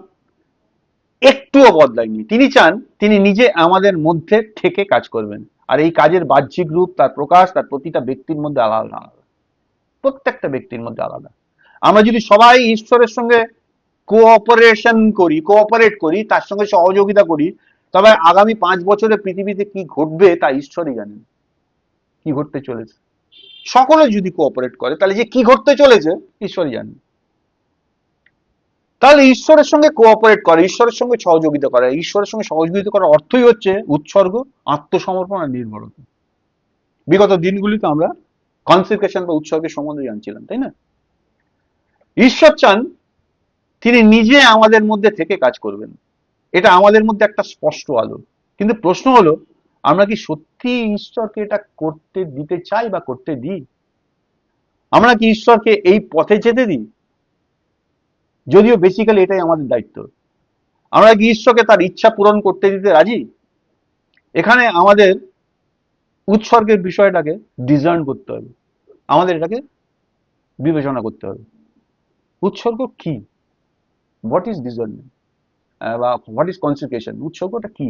একটুও বদলায়নি। তিনি চান তিনি নিজে আমাদের মধ্যে থেকে কাজ করবেন। আর এই কাজের বাহ্যিক রূপ, তার প্রকাশ, তার প্রতিটা ব্যক্তির মধ্যে আলাদা আলাদা। প্রত্যেকটা ব্যক্তির মধ্যে আলাদা। আমরা যদি সবাই ঈশ্বরের সঙ্গে কোঅপারেট করি, তার সঙ্গে সহযোগিতা করি, তবে আগামী 5 বছরে পৃথিবীতে কি ঘটবে তা ঈশ্বরই জানেন। কি ঘটতে চলেছে, সকলে যদি কোঅপারেট করে তাহলে যে কি ঘটতে চলেছে ঈশ্বরই জানেন। তাহলে ঈশ্বরের সঙ্গে কোঅপারেট করা, ঈশ্বরের সঙ্গে সহযোগিতা করা, ঈশ্বরের সঙ্গে সহযোগিতা করার অর্থই হচ্ছে উৎসর্গ, আত্মসমর্পণ আর নির্ভরতা। বিগত দিনগুলিতে আমরা কনসেক্রেশন বা উৎসর্গের সম্বন্ধে জানছিলাম, তাই না? ঈশ্বর চান তিনি নিজে আমাদের মধ্যে থেকে কাজ করবেন। এটা আমাদের মধ্যে একটা স্পষ্ট আলো। কিন্তু প্রশ্ন হলো, আমরা কি সত্যি ঈশ্বরকে এটা করতে দিতে চাই বা করতে দিই? আমরা কি ঈশ্বরকে এই পথে যেতে দিই? যদিও বেসিক্যালি এটাই আমাদের দায়িত্ব। আমরা কি ঈশ্বরকে তার ইচ্ছা পূরণ করতে দিতে রাজি? এখানে আমাদের উৎসর্গের বিষয়টাকে ডিজার্ন করতে হবে, আমাদের এটাকে বিবেচনা করতে হবে। উৎসর্গ কি? হোয়াট ইজ ডিজার্নমেন্ট বা হোয়াট ইজ কনসিক্রেশন? উৎসর্গটা কি?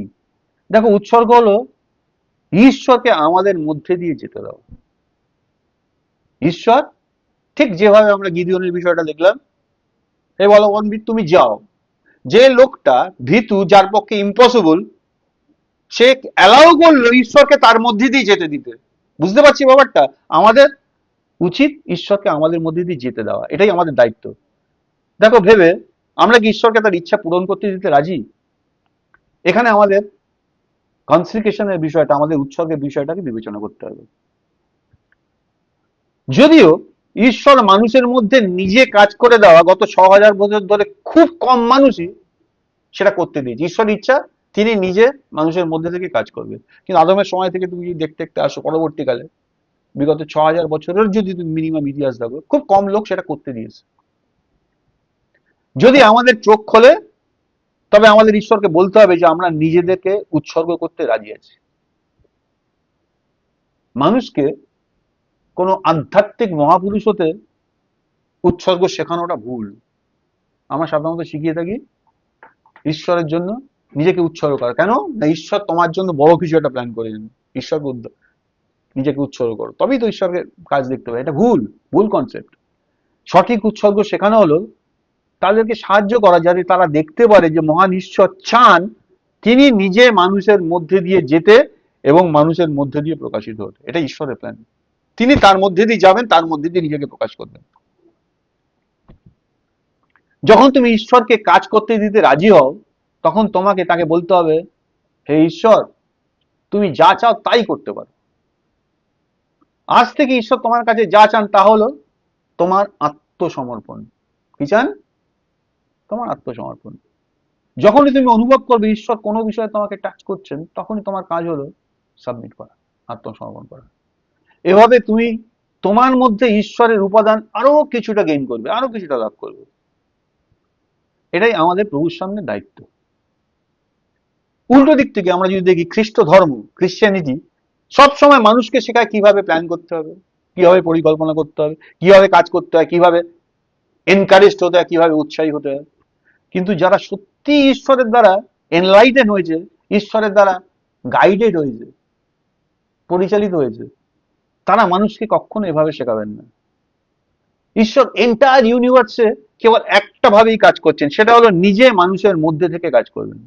দেখো, উৎসর্গ হলো ঈশ্বরকে আমাদের মধ্যে দিয়ে যেতে দাও। ঈশ্বর ঠিক যেভাবে আমরা গিদিওনের বিষয়টা দেখলাম, এই বলো তুমি যাও, যে লোকটা ভীতু, যার পক্ষে ইম্পসিবল, সে অ্যালাউ করলো ঈশ্বরকে তার মধ্যে দিয়ে যেতে দিতে। বুঝতে পারছি ব্যাপারটা? আমাদের উচিত ঈশ্বরকে আমাদের মধ্যে দিয়ে যেতে দেওয়া, এটাই আমাদের দায়িত্ব। দেখো ভেবে, আমরা কি ঈশ্বরকে তার ইচ্ছা পূরণ করতে দিতে রাজি? এখানে আমাদের কনসিক্রেশনের বিষয়টা, আমাদের উৎসর্গের বিষয়টাকে বিবেচনা করতে হবে। যদিও ঈশ্বর মানুষের মধ্যে নিজে কাজ করে দেওয়া গত 6,000 বছর ধরে খুব কম মানুষই সেটা করতে দিয়েছে। ঈশ্বর ইচ্ছা তিনি নিজে মানুষের মধ্যে থেকে কাজ করবে। কিন্তু আদমের সময় থেকে তুমি যদি দেখতে দেখতে আসো পরবর্তীকালে, বিগত 6,000 বছরের যদি তুমি মিনিমাম ইতিহাস দেখো, খুব কম লোক সেটা করতে দিয়েছে। যদি আমাদের চোখ খোলে, তবে আমাদের ঈশ্বরকে বলতে হবে যে আমরা নিজেদেরকে উৎসর্গ করতে রাজি আছি। মানুষকে কোনো আধ্যাত্মিক মহাপুরুষ হতে উৎসর্গ শেখানোটা ভুল। আমরা সাধারণত শিখিয়ে থাকি ঈশ্বরের জন্য নিজেকে উৎসর্গ করা। কেন না, ঈশ্বর তোমার জন্য বড় কিছু একটা প্ল্যান করেছেন, ঈশ্বরকে নিজেকে উৎসর্গ করো, তবেই তো ঈশ্বরকে কাজ দেখতে পাবে। এটা ভুল, ভুল কনসেপ্ট। সঠিক উৎসর্গ শেখানো হলো তাদেরকে সাহায্য করা, যাতে তারা দেখতে পারে যে মহান ঈশ্বর চান তিনি নিজে মানুষের মধ্যে দিয়ে যেতে এবং মানুষের মধ্যে দিয়ে প্রকাশিত হতে। এটা ঈশ্বরের প্ল্যান। তিনি তার মধ্যে দিয়ে যাবেন, তার মধ্যে দিয়ে নিজেকে প্রকাশ করবেন। যখন তুমি ঈশ্বরকে কাজ করতে দিতে রাজি হও, তখন তোমাকে তাকে বলতে হবে, হে ঈশ্বর, তুমি যা চাও তাই করতে পারো। আজ থেকে ঈশ্বর তোমার কাছে যা চান তা হলো তোমার আত্মসমর্পণ। কি চান? তোমার আত্মসমর্পণ। যখনই তুমি অনুভব করবে ঈশ্বর কোনো বিষয়ে তোমাকে টাচ করছেন, তখনই তোমার কাজ হলো সাবমিট করা, আত্মসমর্পণ করা। এভাবে তুমি তোমার মধ্যে ঈশ্বরের উপাদান আরো কিছুটা গেইন করবে, আরো কিছুটা লাভ করবে। এটাই আমাদের প্রভুর সামনে দায়িত্ব। উল্টো দিক থেকে আমরা যদি দেখি, খ্রিস্ট ধর্ম, ক্রিশ্চিয়ানিটি সবসময় মানুষকে শেখায় কিভাবে প্ল্যান করতে হবে, কিভাবে পরিকল্পনা করতে হবে, কিভাবে কাজ করতে হয়, কিভাবে এনকারেজড হতে হয়, কিভাবে উৎসাহী হতে হয়। কিন্তু যারা সত্যি ঈশ্বরের দ্বারা এনলাইটেন হয়েছে, ঈশ্বরের দ্বারা গাইডেড হয়েছে, পরিচালিত হয়েছে, তারা মানুষকে কখনো এভাবে শেখাবেন না। ঈশ্বর এন্টায়ার ইউনিভার্সে কেবল একটা ভাবেই কাজ করছেন, সেটা হলো নিজে মানুষের মধ্যে থেকে কাজ করবেন।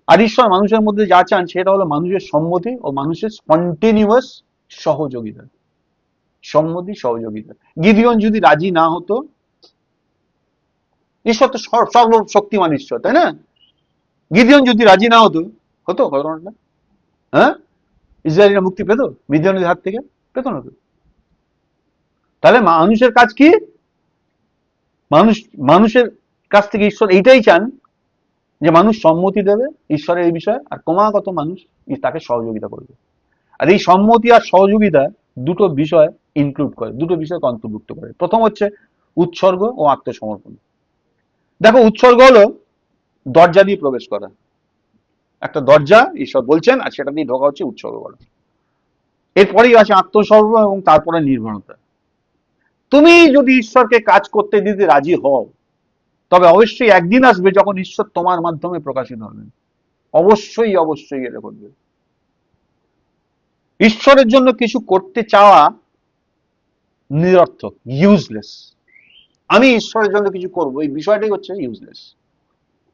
আর ঈশ্বর মানুষের মধ্যে যা চান সেটা হলো মানুষের সম্মতি ও মানুষের স্পন্টেনিয়াস সহযোগিতা। সম্মতি, সহযোগিতা। গিদিয়ন যদি রাজি না হতো, ঈশ্বর তো সর্বশক্তিমান ঈশ্বর, তাই না? গিদিয়ন যদি রাজি না হতো, হতো ঘটনাটা? হ্যাঁ, ইসরায়েলিরা মুক্তি পেত মিদিয়ানের হাত থেকে? পেত না তো। তাহলে মানুষের কাজ কি? মানুষ, মানুষের কাছ থেকে ঈশ্বর এইটাই চান যে মানুষ সম্মতি দেবে ঈশ্বরের এই বিষয়ে, আর ক্রমাগত মানুষ তাকে সহযোগিতা করবে। আর এই সম্মতি আর সহযোগিতা দুটো বিষয় ইনক্লুড করে, দুটো বিষয়কে অন্তর্ভুক্ত করে। প্রথম হচ্ছে উৎসর্গ ও আত্মসমর্পণ। দেখো, উৎসর্গ হলো দরজা দিয়ে প্রবেশ করা, একটা দরজা ঈশ্বর বলছেন, আর সেটা দিয়ে ঢোকা হচ্ছে উৎসর্গ করা। এরপরেই আছে আত্মসমর্পণ এবং তারপরে নির্ভরতা। তুমি যদি ঈশ্বরকে কাজ করতে দিতে রাজি হও, তবে অবশ্যই একদিন আসবে যখন ঈশ্বর তোমার মাধ্যমে প্রকাশিত হবেন। অবশ্যই অবশ্যই এটা করবে। ঈশ্বরের জন্য কিছু করতে চাওয়া নিরর্থক, ইউজলেস। আমি ঈশ্বরের জন্য কিছু করব, এই বিষয়টাই হচ্ছে ইউজলেস।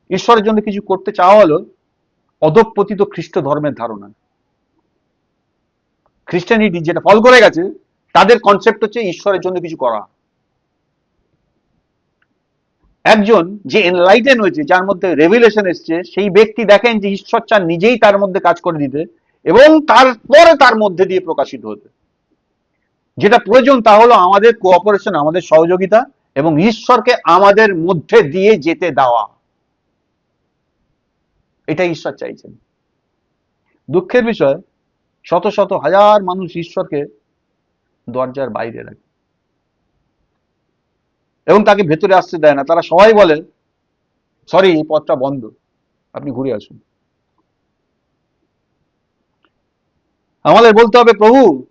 ঈশ্বরের জন্য কিছু করতে চাওয়া হলো অধঃপতিত খ্রিস্ট ধর্মের ধারণা। খ্রিস্টানিটি যেটা ফল করে গেছে, তাদের কনসেপ্ট হচ্ছে ঈশ্বরের জন্য কিছু করা। একজন যে এনলাইটেন হয়েছে, যার মধ্যে রেভিলেশন এসছে, সেই ব্যক্তি দেখেন যে ঈশ্বর চান নিজেই তার মধ্যে কাজ করে দিতে এবং তারপরে তার মধ্যে দিয়ে প্রকাশিত হতে। যেটা প্রয়োজন তা হলো আমাদের কোঅপারেশন, আমাদের সহযোগিতা এবং ঈশ্বরকে আমাদের মধ্যে দিয়ে যেতে দেওয়া। এটা ঈশ্বর চাইছেন। দুঃখের বিষয়, শত শত হাজার মানুষ ঈশ্বরকে দরজার বাইরে রাখে এবং তাকে ভেতরে আসতে দেয় না। তারা সবাই বলে, সরি, এই পথটা বন্ধ, আপনি ঘুরে আসুন। আমাদের বলতে হবে, প্রভু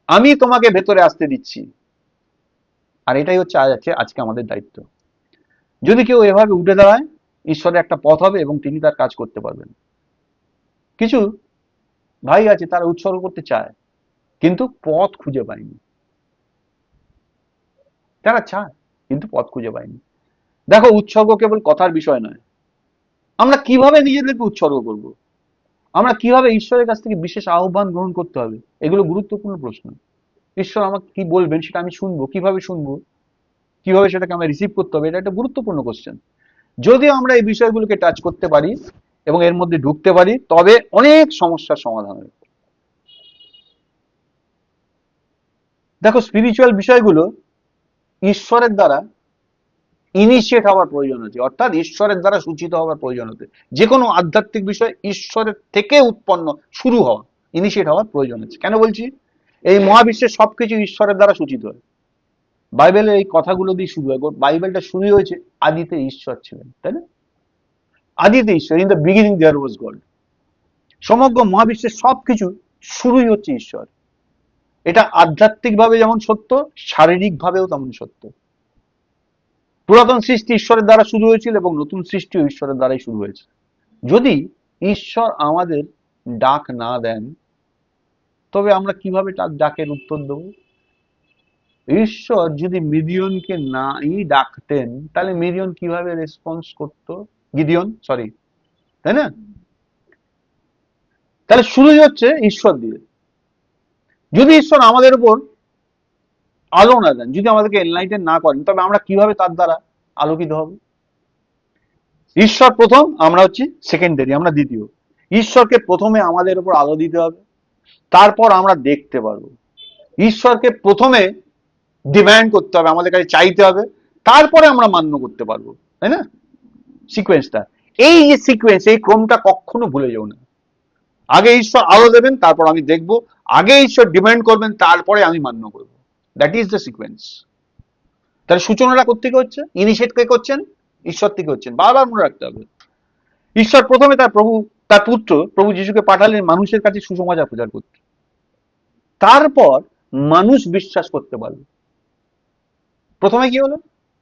আমি তোমাকে ভেতরে আসতে দিচ্ছি। আর এটাই হচ্ছে আজকে আমাদের দায়িত্ব। যদি কেউ এভাবে উঠে দাঁড়ায়, ঈশ্বরের একটা পথ হবে এবং তিনি তার কাজ করতে পারবেন। কিছু ভাই আছে, তারা উৎসর্গ করতে চায় কিন্তু পথ খুঁজে পায়নি। তারা চায় কিন্তু পথ খুঁজে পায়নি। দেখো, উৎসর্গ কেবল কথার বিষয় নয়। আমরা কিভাবে নিজেদেরকে উৎসর্গ করব, আমরা কিভাবে ঈশ্বরের কাছ থেকে বিশেষ আহ্বান গ্রহণ করতে হবে, এগুলো গুরুত্বপূর্ণ প্রশ্ন। ঈশ্বর আমাকে কি বলবেন সেটা আমি শুনবো, কিভাবে শুনবো, কিভাবে সেটাকে আমরা রিসিভ করতে হবে, এটা একটা গুরুত্বপূর্ণ কোশ্চেন। যদি আমরা এই বিষয়গুলোকে টাচ করতে পারি এবং এর মধ্যে ঢুকতে পারি, তবে অনেক সমস্যার সমাধান হবে। দেখো, স্পিরিচুয়াল বিষয়গুলো ঈশ্বরের দ্বারা ইনিশিয়েট হওয়ার প্রয়োজন আছে, অর্থাৎ ঈশ্বরের দ্বারা সূচিত হওয়ার প্রয়োজন আছে। যে কোনো আধ্যাত্মিক বিষয় ঈশ্বরের থেকে উৎপন্ন, শুরু হওয়া, ইনিশিয়েট হওয়ার প্রয়োজন আছে। কেন বলছি? এই মহাবিশ্বের সবকিছু ঈশ্বরের দ্বারা সূচিত হয়। বাইবেলের এই কথাগুলো দিয়ে শুরু হয়। বাইবেলটা শুরু হয়েছে আদিতে ঈশ্বর ছিলেন, তাই না? আদিতে ঈশ্বর, in the beginning there was God. সমগ্র মহাবিশ্বের সবকিছু শুরুই হচ্ছে ঈশ্বর। এটা আধ্যাত্মিকভাবে যেমন সত্য, শারীরিকভাবেও তেমন সত্য। পুরাতন সৃষ্টি ঈশ্বরের দ্বারা শুরু হয়েছিল এবং নতুন সৃষ্টিও ঈশ্বরের দ্বারাই শুরু হয়েছে। যদি ঈশ্বর আমাদের ডাক না দেন, তবে আমরা কিভাবে তার ডাকের উত্তর দেব? ঈশ্বর যদি মিডিয়নকে নাই ডাকতেন, তাহলে মিডিয়ন কিভাবে রেসপন্স করতো? গিদিয়ন, সরি, তাই না? তাহলে শুরুই হচ্ছে ঈশ্বর দিয়ে। যদি ঈশ্বর আমাদের উপর আলো না দেন, যদি আমাদেরকে এনলাইটেন না করেন, তবে আমরা কিভাবে তার দ্বারা আলোকিত হব? ঈশ্বর প্রথম, আমরা হচ্ছে সেকেন্ডারি, আমরা দ্বিতীয়। ঈশ্বরকে প্রথমে আমাদের উপর আলো দিতে হবে, তারপর আমরা দেখতে পারবো। ঈশ্বরকে প্রথমে ডিমান্ড করতে হবে, আমাদের কাছে চাইতে হবে, তারপরে আমরা মান্য করতে পারবো, তাই না? সিকোয়েন্সটা, এই যে সিকোয়েন্স, এই ক্রমটা কখনো ভুলে যাও না। আগে ঈশ্বর আলো দেবেন, তারপর আমি দেখবো। আগে ঈশ্বর ডিমান্ড করবেন, তারপরে আমি মান্য করবো। That is the sequence. তাহলে সূচনাটা কোত্থেকে হচ্ছে? ইনিশিয়েট কে করছেন? ঈশ্বর থেকে হচ্ছেন। বারবার মনে রাখতে হবে। ঈশ্বর প্রথমে তার পুত্র প্রভু যিশুকে পাঠালেন মানুষের কাছে সুসমাচার প্রচার করতে। তারপর মানুষ বিশ্বাস করতে পারল। প্রথমে কি হলো?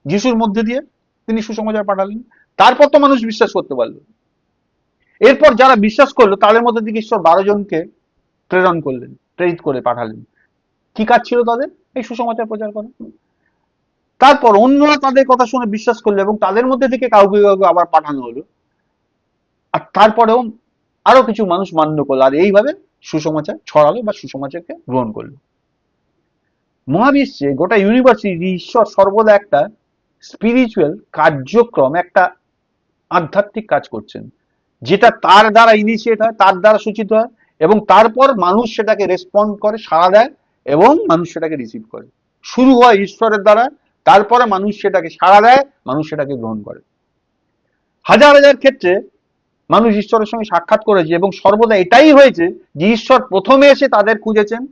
যিশুর মধ্যে দিয়ে তিনি সুসমাচার পাঠালেন, তারপর তো মানুষ বিশ্বাস করতে পারলো। এরপর যারা বিশ্বাস করলো তাদের মধ্যে থেকে ঈশ্বর 12 জনকে প্রেরণ করলেন, প্রেরিত করে পাঠালেন। কি কাজ ছিল তাদের? এই সুসমাচার প্রচার করা। তারপর অন্যরা তাদের কথা শুনে বিশ্বাস করলো এবং তাদের মধ্যে থেকে কাউকে কাউকে আবার পাঠানো হলো। আর তারপরেও আরো কিছু মানুষ মান্য করলো, আর এইভাবে সুসমাচার ছড়ালো বা সুসমাচারকে গ্রহণ করলো। মহাবিশ্বে গোটা ইউনিভার্সিটি ঈশ্বর সর্বদা একটা স্পিরিচুয়াল কার্যক্রম, একটা আধ্যাত্মিক কাজ করছেন, যেটা তার দ্বারা ইনিশিয়েট হয়, তার দ্বারা সূচিত হয়, এবং তারপর মানুষ সেটাকে রেসপন্ড করে, সাড়া দেয়, এবং মানুষ সেটাকে রিসিভ করে। শুরু হয় ঈশ্বরের দ্বারা, তারপরে মানুষ সেটাকে সাড়া দেয়, মানুষ সেটাকে গ্রহণ করে। হাজার হাজার ক্ষেত্রে মানুষ ঈশ্বরের সঙ্গে সাক্ষাৎ করেছে, এবং সর্বদা এটাই হয়েছে যে ঈশ্বর প্রথমে এসে তাদের খুঁজেছেন,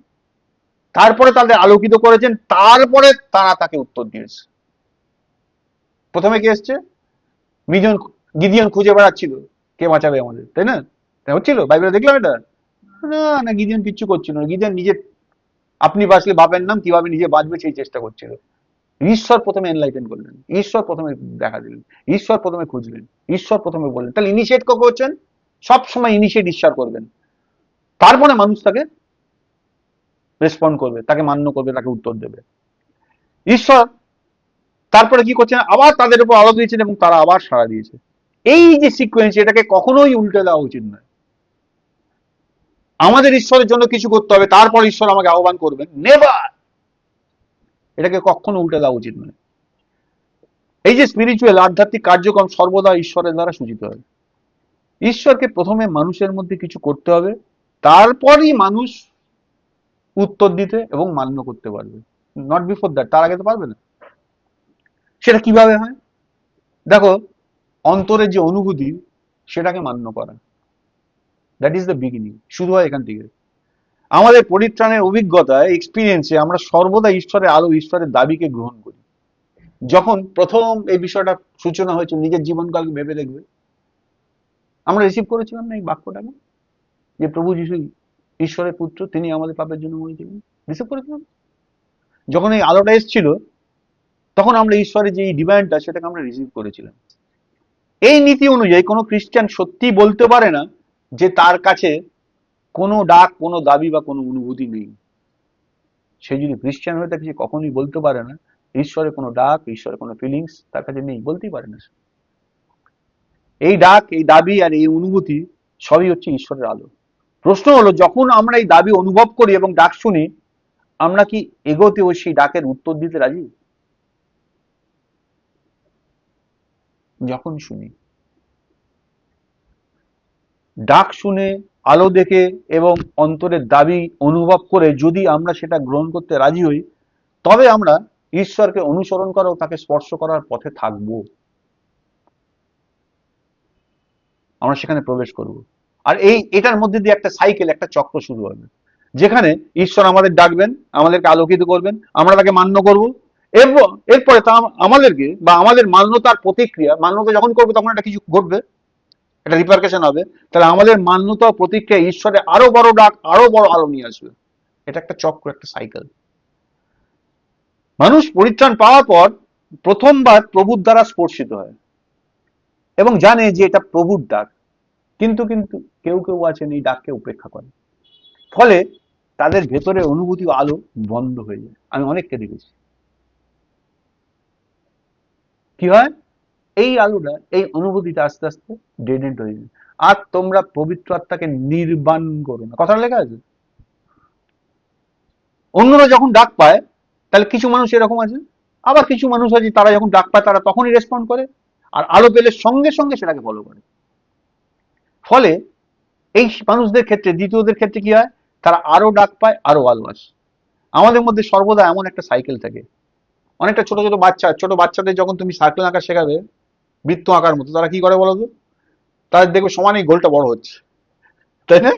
তারপরে তাদের আলোকিত করেছেন, তারপরে তারা তাকে উত্তর দিয়েছে। প্রথমে কে এসছে? গিদিয়ন। গিদিয়ন খুঁজে বেড়াচ্ছিল কে বাঁচাবে আমাদের, তাই না? তাই হচ্ছিল, বাইবেলে দেখলাম এটা। না না, গিদিয়ন কিচ্ছু করছিল না। গিদিয়ন নিজে, আপনি বাঁচলে বাপের নাম, কিভাবে নিজে বাঁচবে সেই চেষ্টা করছিল। ঈশ্বর প্রথমে এনলাইটেন করলেন, ঈশ্বর প্রথমে দেখা দিলেন, ঈশ্বর প্রথমে খুঁজলেন, ঈশ্বর প্রথমে বললেন। তাহলে ইনিশিয়েট কে করছেন? সবসময় ইনিশিয়েট ঈশ্বর করবেন, তারপরে মানুষ তাকে রেসপন্ড করবে, তাকে মান্য করবে, তাকে উত্তর দেবে। ঈশ্বর তারপরে কি করছেন? আবার তাদের উপর আলো দিয়েছেন, এবং তারা আবার সাড়া দিয়েছে। এই যে সিকোয়েন্স, এটাকে কখনোই উল্টে দেওয়া উচিত নয়। আমাদের ঈশ্বরের জন্য কিছু করতে হবে, তারপর ঈশ্বর আমাকে আহ্বান করবেন, নেভার। এটাকে কখনো উল্টে দেওয়া উচিত নয়। এই যে স্পিরিচুয়াল আধ্যাত্মিক কার্যক্রম সর্বদা ঈশ্বরের দ্বারা সূচিত হয়। ঈশ্বরকে প্রথমে মানুষের মধ্যে কিছু করতে হবে, তারপরই মানুষ উত্তর দিতে এবং মান্য করতে পারবে। নট বিফোর দ্যাট, তার আগে তো পারবে না। সেটা কিভাবে হয়? দেখো, অন্তরের যে অনুভূতি, সেটাকে মান্য করা, দ্যাট ইজ দ্য বিগিনিং। শুরু হয় এখান থেকে। আমাদের পরিত্রাণের অভিজ্ঞতায়, এক্সপিরিয়েন্সে আমরা সর্বদা ঈশ্বরের আলো, ঈশ্বরের দাবিকে গ্রহণ করি। যখন প্রথম এই বিষয়টা সূচনা হয়েছিল, নিজের জীবনকালকে ভেবে দেখবে, আমরা রিসিভ করেছিলাম না এই বাক্যটাকে, যে প্রভু যিশু ঈশ্বরের পুত্র, তিনি আমাদের পাপের জন্য মরেছিলেন। রিসিভ করেছিলাম। যখন এই আলোটা এসেছিল, তখন আমরা ঈশ্বরের যে ডিমান্ডটা, সেটাকে আমরা রিসিভ করেছিলাম। এই নীতি অনুযায়ী কোনো খ্রিস্টান সত্যি বলতে পারে না যে তার কাছে কোনো ডাক, কোনো দাবি বা কোনো অনুভূতি নেই। সে যদি খ্রিস্টান হয়ে থাকে, সে কখনোই বলতে পারে না ঈশ্বরের কোনো ডাক, ঈশ্বরের কোনো ফিলিংস তার কাছে নেই, বলতেই পারে না। এই ডাক, এই দাবি আর এই অনুভূতি সবই হচ্ছে ঈশ্বরের আলো। প্রশ্ন হলো, যখন আমরা এই দাবি অনুভব করি এবং ডাক শুনি, আমরা কি এগোতে ও সেই ডাকের উত্তর দিতে রাজি? যখন শুনি, ডাক শুনে, আলো দেখে এবং অন্তরের দাবি অনুভব করে যদি আমরা সেটা গ্রহণ করতে রাজি হই, তবে আমরা ঈশ্বরকে অনুসরণ করা ও তাকে স্পর্শ করার পথে থাকব। আমরা সেখানে প্রবেশ করব। আর এটার মধ্যে দিয়ে একটা সাইকেল, একটা চক্র শুরু হবে, যেখানে ঈশ্বর আমাদের ডাকবেন, আমাদেরকে আলোকিত করবেন, আমরা তাকে মান্য করব, এবং এরপরে তা আমাদেরকে বা আমাদের মান্যতার প্রতিক্রিয়া, মান্যতা যখন করবো তখন একটা কিছু ঘটবে, একটা রিপারকেশন হবে। তাহলে আমাদের মান্যতা ও প্রতিক্রিয়া ঈশ্বরের আরো বড় ডাক, আরো বড় আলো নিয়ে আসবে। এটা একটা চক্র, একটা সাইকেল। মানুষ পরিত্রাণ পাওয়ার পর প্রথমবার প্রভুর দ্বারা স্পর্শিত হয় এবং জানে যে এটা প্রভুর ডাক। কিন্তু কিন্তু কেউ কেউ আছেন এই ডাককে উপেক্ষা করে, ফলে তাদের ভেতরে অনুভূতি ও আলো বন্ধ হয়ে যায়। আমি অনেককে দেখেছি। কি হয়? এই আলোটা, এই অনুভূতিটা আস্তে আস্তে ডেড এন্ড হয়ে যায়। আর তোমরা পবিত্র আত্মাকে নির্বাণ করো না, কথাটা লেখা আছে। অন্যরা যখন ডাক পায়, তাহলে কিছু মানুষ এরকম আছে, আবার কিছু মানুষ আছে তারা যখন ডাক পায় তারা তখনই রেসপন্ড করে, আর আলো পেলে সঙ্গে সঙ্গে সেটাকে ফলো করে। ফলে এই মানুষদের ক্ষেত্রে, দ্বিতীয়দের ক্ষেত্রে কি হয়? তারা আরো ডাক পায়, আরো আলো আসে। আমাদের মধ্যে সর্বদা এমন একটা সাইকেল থাকে। অনেকটা ছোট ছোট বাচ্চা, ছোট বাচ্চাদের যখন তুমি সার্কেল আঁকা শেখাবে, বৃত্ত আঁকার মতো, তারা কি করে বলো তো? তাদের দেখবে সমানই গোলটা বড় হচ্ছে, তাই না?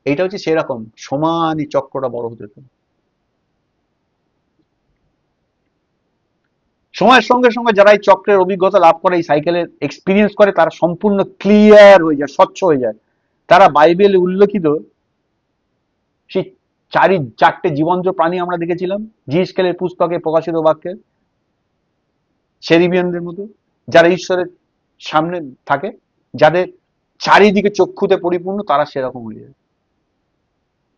এইটা হচ্ছে সেরকম, সমানই চক্রটা বড় হতে থাকে। সময়ের সঙ্গে সঙ্গে যারা এই চক্রের অভিজ্ঞতা লাভ করে, এই সাইকেলের এক্সপিরিয়েন্স করে, তারা সম্পূর্ণ ক্লিয়ার হয়ে যায়, স্বচ্ছ হয়ে যায়। তারা বাইবেলে উল্লেখিত সেই চারটে জীবন্ত প্রাণী আমরা দেখেছিলাম জিএসকেলের পুস্তকে প্রকাশিত বাক্যে, সেরিবিয়ানদের মতো, যারা ঈশ্বরের সামনে থাকে, যাদের চারিদিকে চক্ষুতে পরিপূর্ণ, তারা সেরকম হয়ে যায়।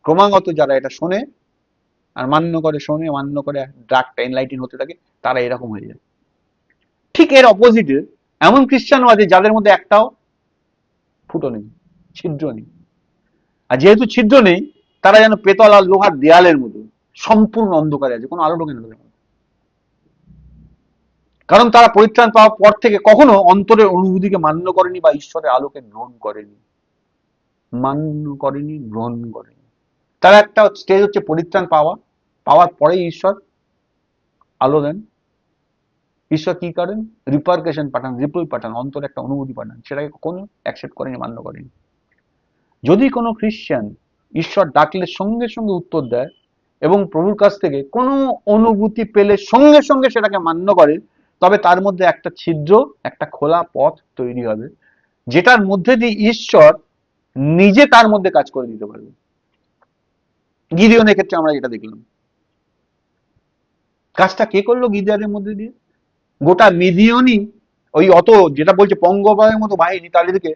ক্রমাগত যারা এটা শোনে আর মান্য করে, শোনে মান্য করে, ডাকটা এনলাইটেন হতে থাকে, তারা এরকম হয়ে যায়। ঠিক এর অপোজিটে এমন খ্রিস্টানও আছে যাদের মধ্যে একটাও ফুটো নেই, ছিদ্র নেই। আর যেহেতু ছিদ্র নেই, তারা যেন পেতল আর লোহার দেয়ালের মতো সম্পূর্ণ অন্ধকারে আছে, কোনো আলো ঢোকে না তাদের মধ্যে। কারণ তারা পরিত্রাণ পাওয়ার পর থেকে কখনো অন্তরের অনুভূতিকে মান্য করেনি বা ঈশ্বরের আলোকে গ্রহণ করেনি, মান্য করেনি, গ্রহণ করেনি। তারা একটা স্টেজ হচ্ছে পরিত্রাণ পাওয়া, পাওয়ার পরেই ঈশ্বর আলো দেন। ঈশ্বর কি করেন? রিপারকেশন পাঠান, রিপল পাঠান, অন্তরে একটা অনুভূতি পাঠান, সেটাকে কখনো অ্যাকসেপ্ট করেনি, মান্য করেনি। যদি কোনো খ্রিস্টান ঈশ্বর ডাকলে সঙ্গে সঙ্গে উত্তর দেয় এবং প্রভুর কাছ থেকে কোনো অনুভূতি পেলে সঙ্গে সঙ্গে সেটাকে মান্য করে, তবে তার মধ্যে একটা ছিদ্র, একটা খোলা পথ তৈরি হবে, যেটার মধ্যে দিয়ে ঈশ্বর নিজে তার মধ্যে কাজ করে দিতে পারবে। গিদিওনের ক্ষেত্রে আমরা যেটা দেখলাম, কাজটা কে করলো গিদিওনের মধ্যে দিয়ে? গোটা মিদিয়নই ওই অত যেটা বলছে পঙ্গপালের মতো বাহিনী তাদেরকে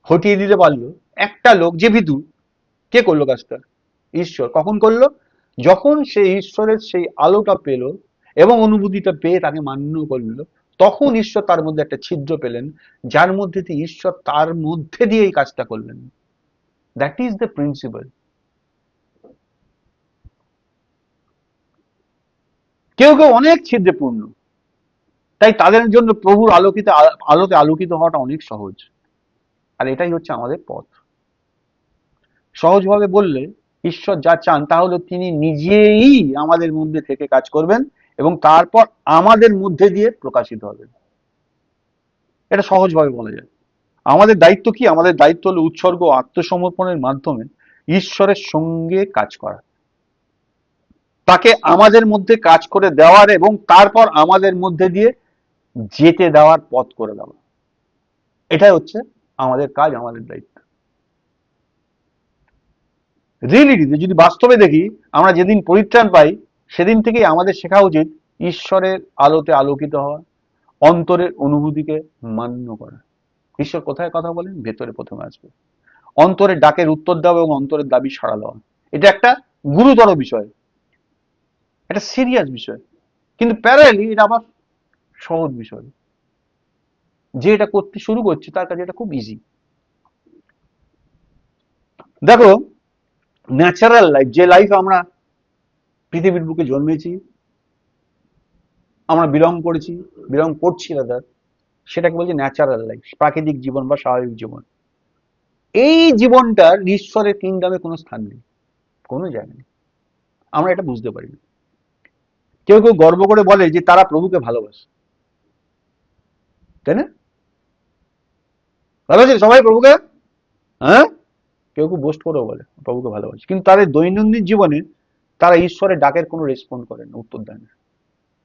হটিয়ে দিতে পারলো একটা লোক যে ভীতু। কে করলো কাজটা? ঈশ্বর। কখন করলো? যখন সে ঈশ্বরের সেই আলোটা পেল এবং অনুভূতিটা পেয়ে তাকে মান্য করলো, তখন ঈশ্বর তার মধ্যে একটা ছিদ্র পেলেন, যার মধ্যে দিয়ে ঈশ্বর তার মধ্যে দিয়ে এই কাজটা করলেন। That is the principal. কেউ কেউ অনেক ছিদ্রে পূর্ণ, তাই তাদের জন্য প্রভুর আলোতে আলোকিত হওয়াটা অনেক সহজ। আর এটাই হচ্ছে আমাদের পথ। সহজভাবে বললে, ঈশ্বর যা চান তা হলো তিনি নিজেই আমাদের মধ্যে থেকে কাজ করবেন এবং তারপর আমাদের মধ্যে দিয়ে প্রকাশিত হবেন। এটা সহজভাবে বলা যায়। আমাদের দায়িত্ব কি? আমাদের দায়িত্ব হলো উৎসর্গ ও আত্মসমর্পণের মাধ্যমে ঈশ্বরের সঙ্গে কাজ করা, তাকে আমাদের মধ্যে কাজ করে দেওয়ার এবং তারপর আমাদের মধ্যে দিয়ে যেতে দেওয়ার পথ করে দেওয়া। এটাই হচ্ছে আমাদের কাজ, আমাদের দায়িত্ব। রিয়েলিটিতে যদি বাস্তবে দেখি, আমরা যেদিন পরিত্রাণ পাই সেদিন থেকেই আমাদের শেখা উচিত ঈশ্বরের আলোতে আলোকিত হওয়া, অন্তরের অনুভূতিকে মান্য করা। ঈশ্বর কোথায় কথা বলেন? ভেতরে প্রথমে আসবে। অন্তরের ডাকের উত্তর দেওয়া এবং অন্তরের দাবি সাড়া দেওয়া, এটা একটা গুরুতর বিষয়, এটা সিরিয়াস বিষয়। কিন্তু প্যারালি এটা আবার সহজ বিষয়। যে এটা করতে শুরু করছে তার কাছে এটা খুব ইজি। দেখো, ন্যাচারাল লাইফ, যে লাইফ আমরা পৃথিবীর বুকে জন্মেছি, আমরা বিলং করছি রাদার, সেটাকে বলছি ন্যাচারাল লাইফ, প্রাকৃতিক জীবন বা স্বাভাবিক জীবন। এই জীবনটার ঈশ্বরের কিংডমে কোনো স্থান নেই, কোনো জায়গা নেই। আমরা এটা বুঝতে পারি না। কেউ কেউ গর্ব করে বলে যে তারা প্রভুকে ভালোবাসে, তাই না? ভালোবাসে সবাই প্রভুকে, হ্যাঁ? কেউ কেউ বোস্ট করেও বলে প্রভুকে ভালোবাসে, কিন্তু তাদের দৈনন্দিন জীবনে তারা ঈশ্বরের ডাকের কোনো রেসপন্ড করে না, উত্তর দেয় না।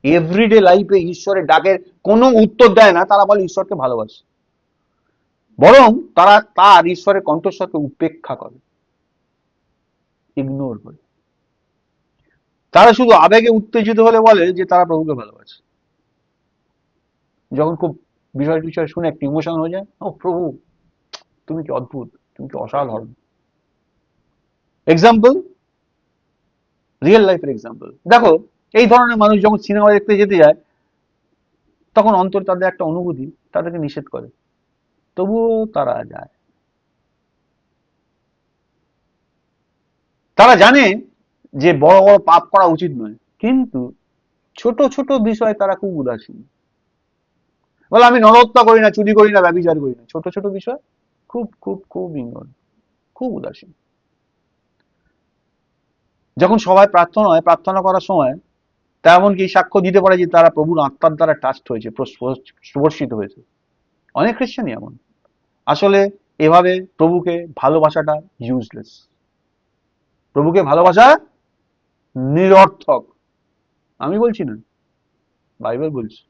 এভরিডে লাইফে ঈশ্বরের ডাকের কোনো উত্তর দেয় না, তারা বলে ঈশ্বরকে ভালোবাসে। বরং তারা তার ঈশ্বরের কণ্ঠস্বরকে উপেক্ষা করে, ইগনোর করে। তারা শুধু আবেগে উত্তেজিত হলে বলে যে তারা প্রভুকে ভালোবাসে। যখন খুব বিষয় টিষয় শুনে একটা ইমোশন হয়ে যায়, ও প্রভু তুমি কি অদ্ভুত, তুমি কি অসাধারণ। এক্সাম্পল, রিয়েল লাইফের এক্সাম্পল দেখো। এই ধরনের মানুষ যখন সিনেমা দেখতে যেতে যায়, তখন অন্তর তাদের একটা অনুভূতি তাদেরকে নিষেধ করে, তবুও তারা যায়। তারা জানে যে বড় বড় পাপ করা উচিত নয়, কিন্তু ছোট ছোট বিষয়ে তারা খুব উদাসীন। বলে আমি নরহত্যা করি না, চুরি করি না, ব্যভিচার করি না, ছোট ছোট বিষয় খুব খুব খুব ইগনোর, খুব উদাসীন। যখন সবাই প্রার্থনা হয়, প্রার্থনা করার সময় তেমন কি সাক্ষ্য দিতে পারে যে তারা প্রভুর আত্মার দ্বারা টাস্ট হয়েছে, স্পর্শিত হয়েছে। অনেক খ্রিস্টানই এমন। আসলে এভাবে প্রভুকে ভালোবাসাটা ইউজলেস, প্রভুকে ভালোবাসা নিরর্থক। আমি বলছি না, বাইবেল বলছি,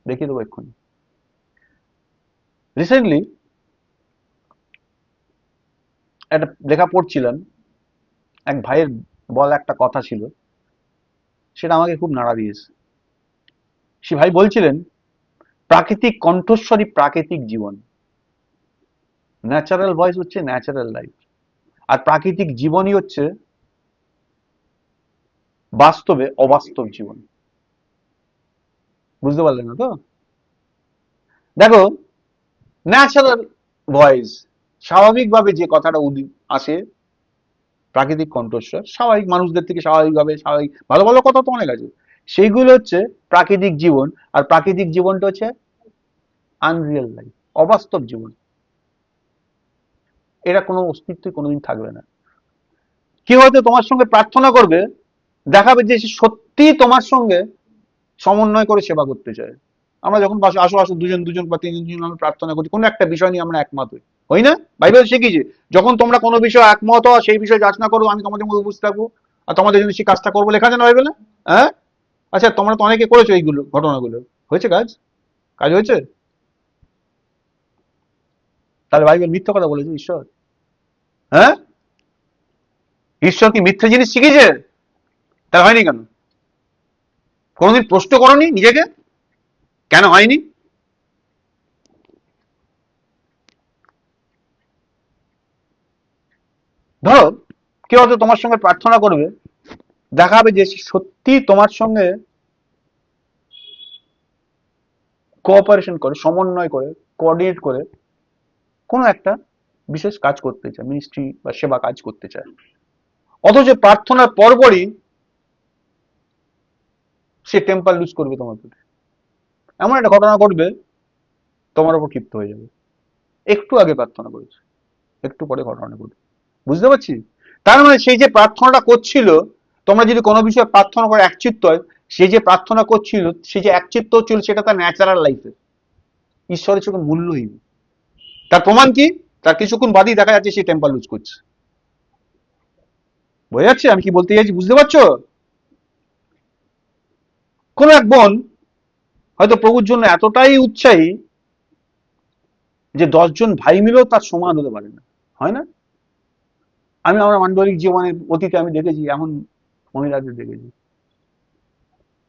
দেখিয়ে দেবো এক্ষুনি। রিসেন্টলি একটা লেখা পড়ছিলাম, এক ভাইয়ের বলা একটা কথা ছিল, সেটা আমাকে খুব নাড়া দিয়েছে। সে ভাই বলছিলেন, প্রাকৃতিক কণ্ঠস্বরী প্রাকৃতিক জীবন, ন্যাচারাল ভয়েস হচ্ছে ন্যাচারাল লাইফ, আর প্রাকৃতিক জীবনই হচ্ছে বাস্তবে অবাস্তব জীবন। বুঝতে পারলেন না তো? দেখো, ন্যাচারাল ভয়েস স্বাভাবিকভাবে যে কথাটা আসে, প্রাকৃতিক কণ্ঠস্বর, স্বাভাবিক মানুষদের থেকে স্বাভাবিকভাবে, স্বাভাবিক ভালো ভালো কথা তো অনেক আছে, সেইগুলো হচ্ছে প্রাকৃতিক জীবন। আর প্রাকৃতিক জীবনটা হচ্ছে আনরিয়েল লাইফ, অবাস্তব জীবন। এরা কোনো অস্তিত্বই কোনোদিন থাকবে না। কেউ হয়তো তোমার সঙ্গে প্রার্থনা করবে, দেখাবে যে সে সত্যি তোমার সঙ্গে সমন্বয় করে সেবা করতে চায়। আমরা যখন বাসে আসো আসো দুজন দুজন বা তিনজন তিনজন আমরা প্রার্থনা করি, কোনো একটা বিষয় নিয়ে আমরা একমত হই, হই না? বাইবেল শিখিয়েছে যখন তোমরা কোনো বিষয়ে একমত হও, সেই বিষয়ে যাচনা করো, আমি তোমাদের মধ্যে উপস্থিত থাকবো আর তোমাদের জন্য সেই কাজটা করবো, লেখা আছে না বাইবেলে? হ্যাঁ, আচ্ছা তোমরা তো অনেকে করেছো এইগুলো, ঘটনাগুলো হয়েছে, কাজ কাজ হয়েছে? তাহলে বাইবেল মিথ্যা কথা বলেছে ঈশ্বর? হ্যাঁ, ঈশ্বর কি মিথ্যা জিনিস শিখিয়েছে? তাহলে হয়নি কেন? কোনোদিন প্রশ্ন করনি নিজেকে, কেন হয়নি? ধরো কেউ হয়তো তোমার সঙ্গে প্রার্থনা করবে, দেখাবে যে সে সত্যি তোমার সঙ্গে কোঅপারেশন করে, সমন্বয় করে, কোঅর্ডিনেট করে কোনো একটা বিশেষ কাজ করতে চায়, মিনিস্ট্রি বা সেবা কাজ করতে চায়, অথচ প্রার্থনার পরপরই সে টেম্পার লুজ করবে তোমার প্রতি, এমন একটা ঘটনা ঘটবে, তোমার উপর ক্ষিপ্ত হয়ে যাবে। একটু আগে প্রার্থনা করেছে, একটু পরে ঘটনা ঘটবে। বুঝতে পারছি? তার মানে সেই যে প্রার্থনাটা করছিল, তোমরা যদি কোনো বিষয়ে প্রার্থনা করে একচিত্ত হয়, সে যে প্রার্থনা করছিল, সে যে একচিত্ত হচ্ছিল, সেটা তার ন্যাচারাল লাইফে ঈশ্বরের চোখে মূল্যহীন। তার প্রমাণ কি? তার কিছুক্ষণ বাদেই দেখা যাচ্ছে সে টেম্পার লুজ করছে। বোঝা যাচ্ছে আমি কি বলতে চাইছি? বুঝতে পারছো? কোন এক বোন হয়তো প্রভুর জন্য এতটাই উৎসাহী যে 10 জন ভাই মিলেও তার সমান হতে পারে না, হয় না? আমি আমার মান্ডলিক জীবনে অতীতে আমি দেখেছি এমন মহিলাদের দেখেছি,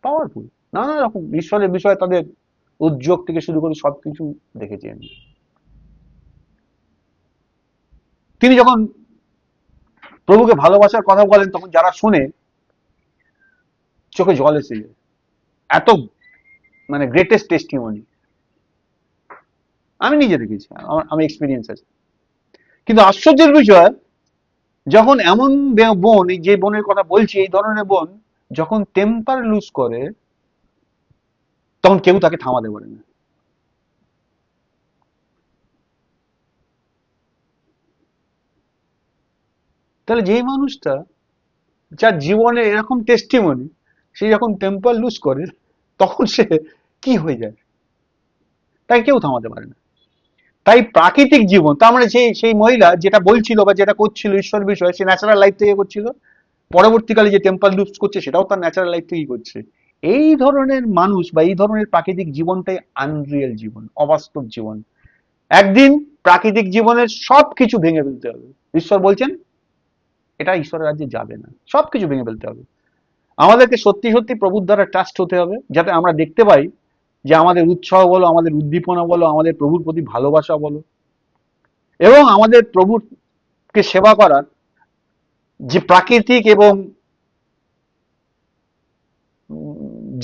পাওয়ারফুল, নানা রকম ঈশ্বরের বিষয়ে তাদের উদ্যোগ থেকে শুরু করে সবকিছু দেখেছি আমি। তিনি যখন প্রভুকে ভালোবাসার কথা বলেন, তখন যারা শুনে চোখে জল এসে যায়, এত মানে গ্রেটেস্ট টেস্টিমনি আমি নিজে দেখেছি, আমি এক্সপিরিয়েন্স আছে। কিন্তু আশ্চর্যের বিষয়, যখন এমন বোন, এই যে বোনের কথা বলছি, এই ধরনের বোন যখন টেম্পার লুজ করে, তখন কেউ তাকে থামাতে পারে না। তাহলে যেই মানুষটা, যার জীবনে এরকম টেস্টিমনি, সে যখন টেম্পার লুজ করে, তখন সে কি হয়ে যায়, তাকে কেউ থামাতে পারে না। তাই প্রাকৃতিক জীবন, তার মানে সেই সেই মহিলা যেটা বলছিল বা যেটা করছিল ঈশ্বর বিষয়ে, সে ন্যাচারাল লাইফ থেকে করছিল, পরবর্তীকালে যে টেম্পার লুজ করছে সেটাও তার ন্যাচারাল লাইফ থেকেই করছে। এই ধরনের মানুষ বা এই ধরনের প্রাকৃতিক জীবনটাই আনরিয়েল জীবন, অবাস্তব জীবন। একদিন প্রাকৃতিক জীবনের সবকিছু ভেঙে ফেলতে হবে। ঈশ্বর বলছেন এটা ঈশ্বরের রাজ্যে যাবে না, সবকিছু ভেঙে ফেলতে হবে। আমাদেরকে সত্যি সত্যি প্রভুর দ্বারা ট্রাস্ট হতে হবে, যাতে আমরা দেখতে পাই যে আমাদের উৎসাহ বলো, আমাদের উদ্দীপনা বলো, আমাদের প্রভুর প্রতি ভালোবাসা বলো, এবং আমাদের প্রভুকে সেবা করার যে প্রাকৃতিক এবং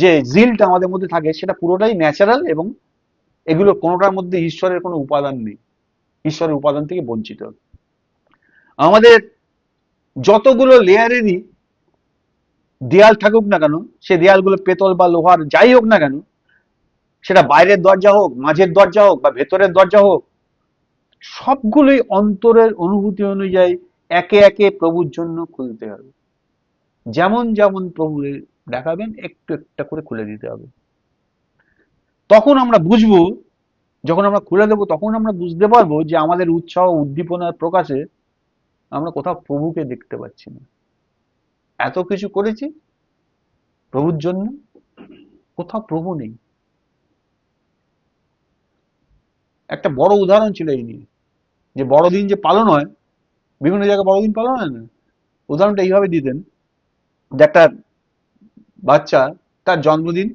যে জিলটা আমাদের মধ্যে থাকে, সেটা পুরোটাই ন্যাচারাল, এবং এগুলো কোনোটার মধ্যে ঈশ্বরের কোনো উপাদান নেই, ঈশ্বরের উপাদান থেকে বঞ্চিত। আমাদের যতগুলো লেয়ারেরই দেয়াল থাকুক না কেন, সে দেয়ালগুলো পেতল বা লোহার যাই হোক না কেন, সেটা বাইরের দরজা হোক, মাঝের দরজা হোক বা ভেতরের দরজা হোক, সবগুলোই অন্তরের অনুভূতি অনুযায়ী একে একে প্রভুর জন্য খুলতে হবে। যেমন যেমন প্রভু দেখাবেন, একটু একটা করে খুলে দিতে হবে। তখন আমরা বুঝবো, যখন আমরা খুলে দেবো, তখন আমরা বুঝতে পারবো যে আমাদের উৎসাহ উদ্দীপনার প্রকাশে আমরা কোথাও প্রভুকে দেখতে পাচ্ছি না। এত কিছু করেছি প্রভুর জন্য, কোথাও প্রভু নেই। একটা বড় উদাহরণ ছিল এই নিয়ে, যে বড়দিন যে পালন হয়, বিভিন্ন জায়গায় বড়দিন পালন হয় না, উদাহরণটা এইভাবে দিতেন যে একটা বাচ্চা, তার জন্মদিন,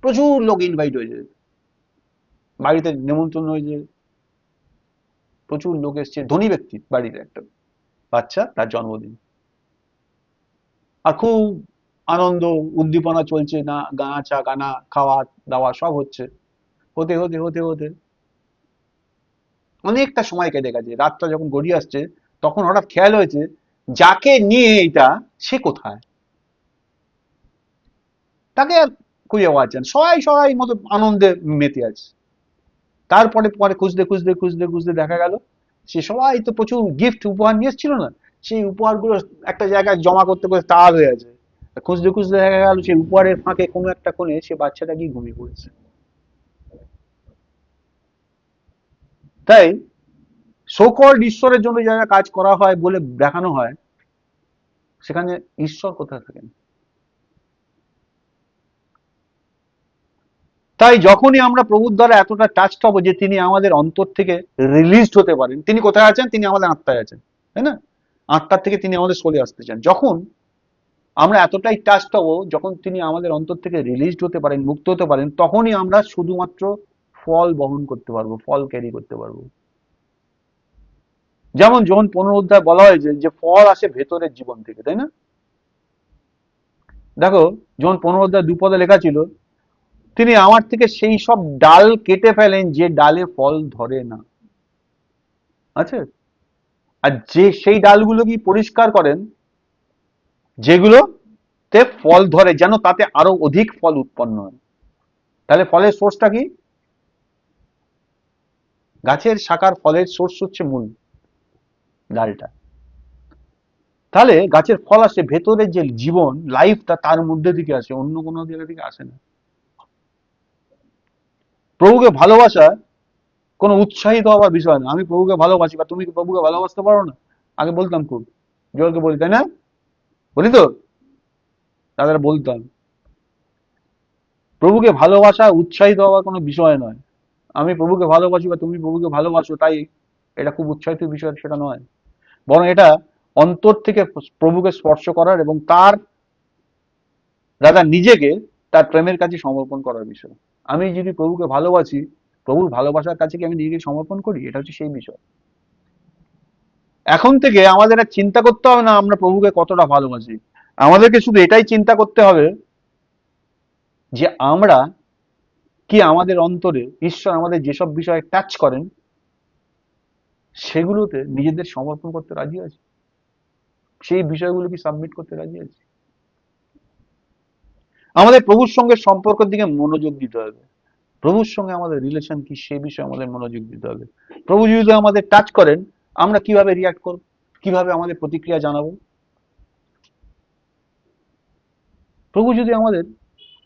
প্রচুর লোক ইনভাইট হয়েছে, বাড়িতে নেমন্তন্ন হয়েছে, প্রচুর লোক এসছে, ধনী ব্যক্তি বাড়িতে একটা বাচ্চা, তার জন্মদিন, আর খুব আনন্দ উদ্দীপনা চলছে, না নাচা গানা খাওয়া দাওয়া সব হচ্ছে, হতে হতে হতে হতে অনেকটা সময় কেটে গেছে, রাতটা যখন গড়িয়ে আসছে তখন হঠাৎ খেয়াল হয়েছে যাকে নিয়ে এটা সে কোথায়, তাকে আর খুঁজে পাচ্ছেন, সবাই সবাই মতো আনন্দে মেতে আছে। তারপরে পরে খুঁজতে খুঁজতে খুঁজতে খুঁজতে দেখা গেল সে সবাই তো প্রচুর গিফট উপহার নিয়ে এসেছিল না, সেই উপহারগুলো একটা জায়গায় জমা করতে করতে তার হয়ে আছে। খুঁজতে খুঁজতে দেখা গেল সেই উপহারের ফাঁকে কোনো একটা কোণে সে বাচ্চাটা গিয়ে ঘুমিয়ে পড়েছে। তাই সোকল্ড ঈশ্বরের জন্য যারা কাজ করা হয় বলে দেখানো হয়, সেখানে ঈশ্বর কোথায় থাকেন? তাই যখনই আমরা প্রভুর দ্বারা এতটা টাচড হবো যে তিনি আমাদের অন্তর থেকে রিলিজড হতে পারেন, তিনি কোথায় আছেন? তিনি আমাদের আত্মায় আছেন, তাই না? আত্মার থেকে তিনি আমাদের সোলে আসতে চান। যখন আমরা এতটাই টাচড হবো, যখন তিনি আমাদের অন্তর থেকে রিলিজড হতে পারেন, মুক্ত হতে পারেন, তখনই আমরা শুধুমাত্র ফল বহন করতে পারবো, ফল ক্যারি করতে পারবো। যেমন যখন 15 অধ্যায় বলা হয়েছে যে ফল আসে ভেতরের জীবন থেকে, তাই না? দেখো, যখন 15 অধ্যায় 2 পদে লেখা ছিল, তিনি আমার থেকে সেই সব ডাল কেটে ফেলেন যে ডালে ফল ধরে না। আচ্ছা, আর যে সেই ডালগুলো কি পরিষ্কার করেন যেগুলোতে ফল ধরে, যেন তাতে আরো অধিক ফল উৎপন্ন হয়। তাহলে ফলের সোর্সটা কি? গাছের শাখার ফলের সোর্স হচ্ছে মূল, ডালটা। তাহলে গাছের ফল আসে ভেতরের যে জীবন, লাইফটা তার মধ্যে থেকে আসে, অন্য কোনো জায়গা থেকে আসে না। প্রভুকে ভালোবাসা কোনো উৎসাহিত হওয়ার বিষয় না। আমি প্রভুকে ভালোবাসি, বা তুমি কি প্রভুকে ভালোবাসতে পারো না? আগে বলতাম, খুব জোরকে বলি, তাই না? বলি তো, তাদের বলতাম। প্রভুকে ভালোবাসা উৎসাহিত হওয়ার কোনো বিষয় নয়। আমি প্রভুকে ভালোবাসি বা তুমি প্রভুকে ভালোবাসো তাই এটা খুব উৎসাহিত বিষয়, সেটা নয়। বরং এটা অন্তর থেকে প্রভুকে স্পর্শ করার এবং তার দাদা নিজেকে তার প্রেমের কাছে সমর্পণ করার বিষয়। আমি যদি প্রভুকে ভালোবাসি, প্রভুর ভালোবাসার কাছে কি আমি নিজেকে সমর্পণ করি? এটা হচ্ছে সেই বিষয়। এখন থেকে আমাদের আর চিন্তা করতে হবে না আমরা প্রভুকে কতটা ভালোবাসি। আমাদেরকে শুধু এটাই চিন্তা করতে হবে যে আমরা কি আমাদের অন্তরে ঈশ্বর আমাদের যেসব বিষয়ে টাচ করেন সেগুলোতে নিজেদের সমর্পণ করতে রাজি আছি, সেই বিষয়গুলো কি সাবমিট করতে রাজি আছি। আমাদের প্রভুর সঙ্গে সম্পর্কের দিকে মনোযোগ দিতে হবে। প্রভুর সঙ্গে আমাদের রিলেশন কি সে বিষয়ে আমাদের মনোযোগ দিতে হবে। প্রভু যদি আমাদের টাচ করেন, আমরা কিভাবে রিয়াক্ট করব, কিভাবে আমাদের প্রতিক্রিয়া জানাবো। প্রভু যদি আমাদের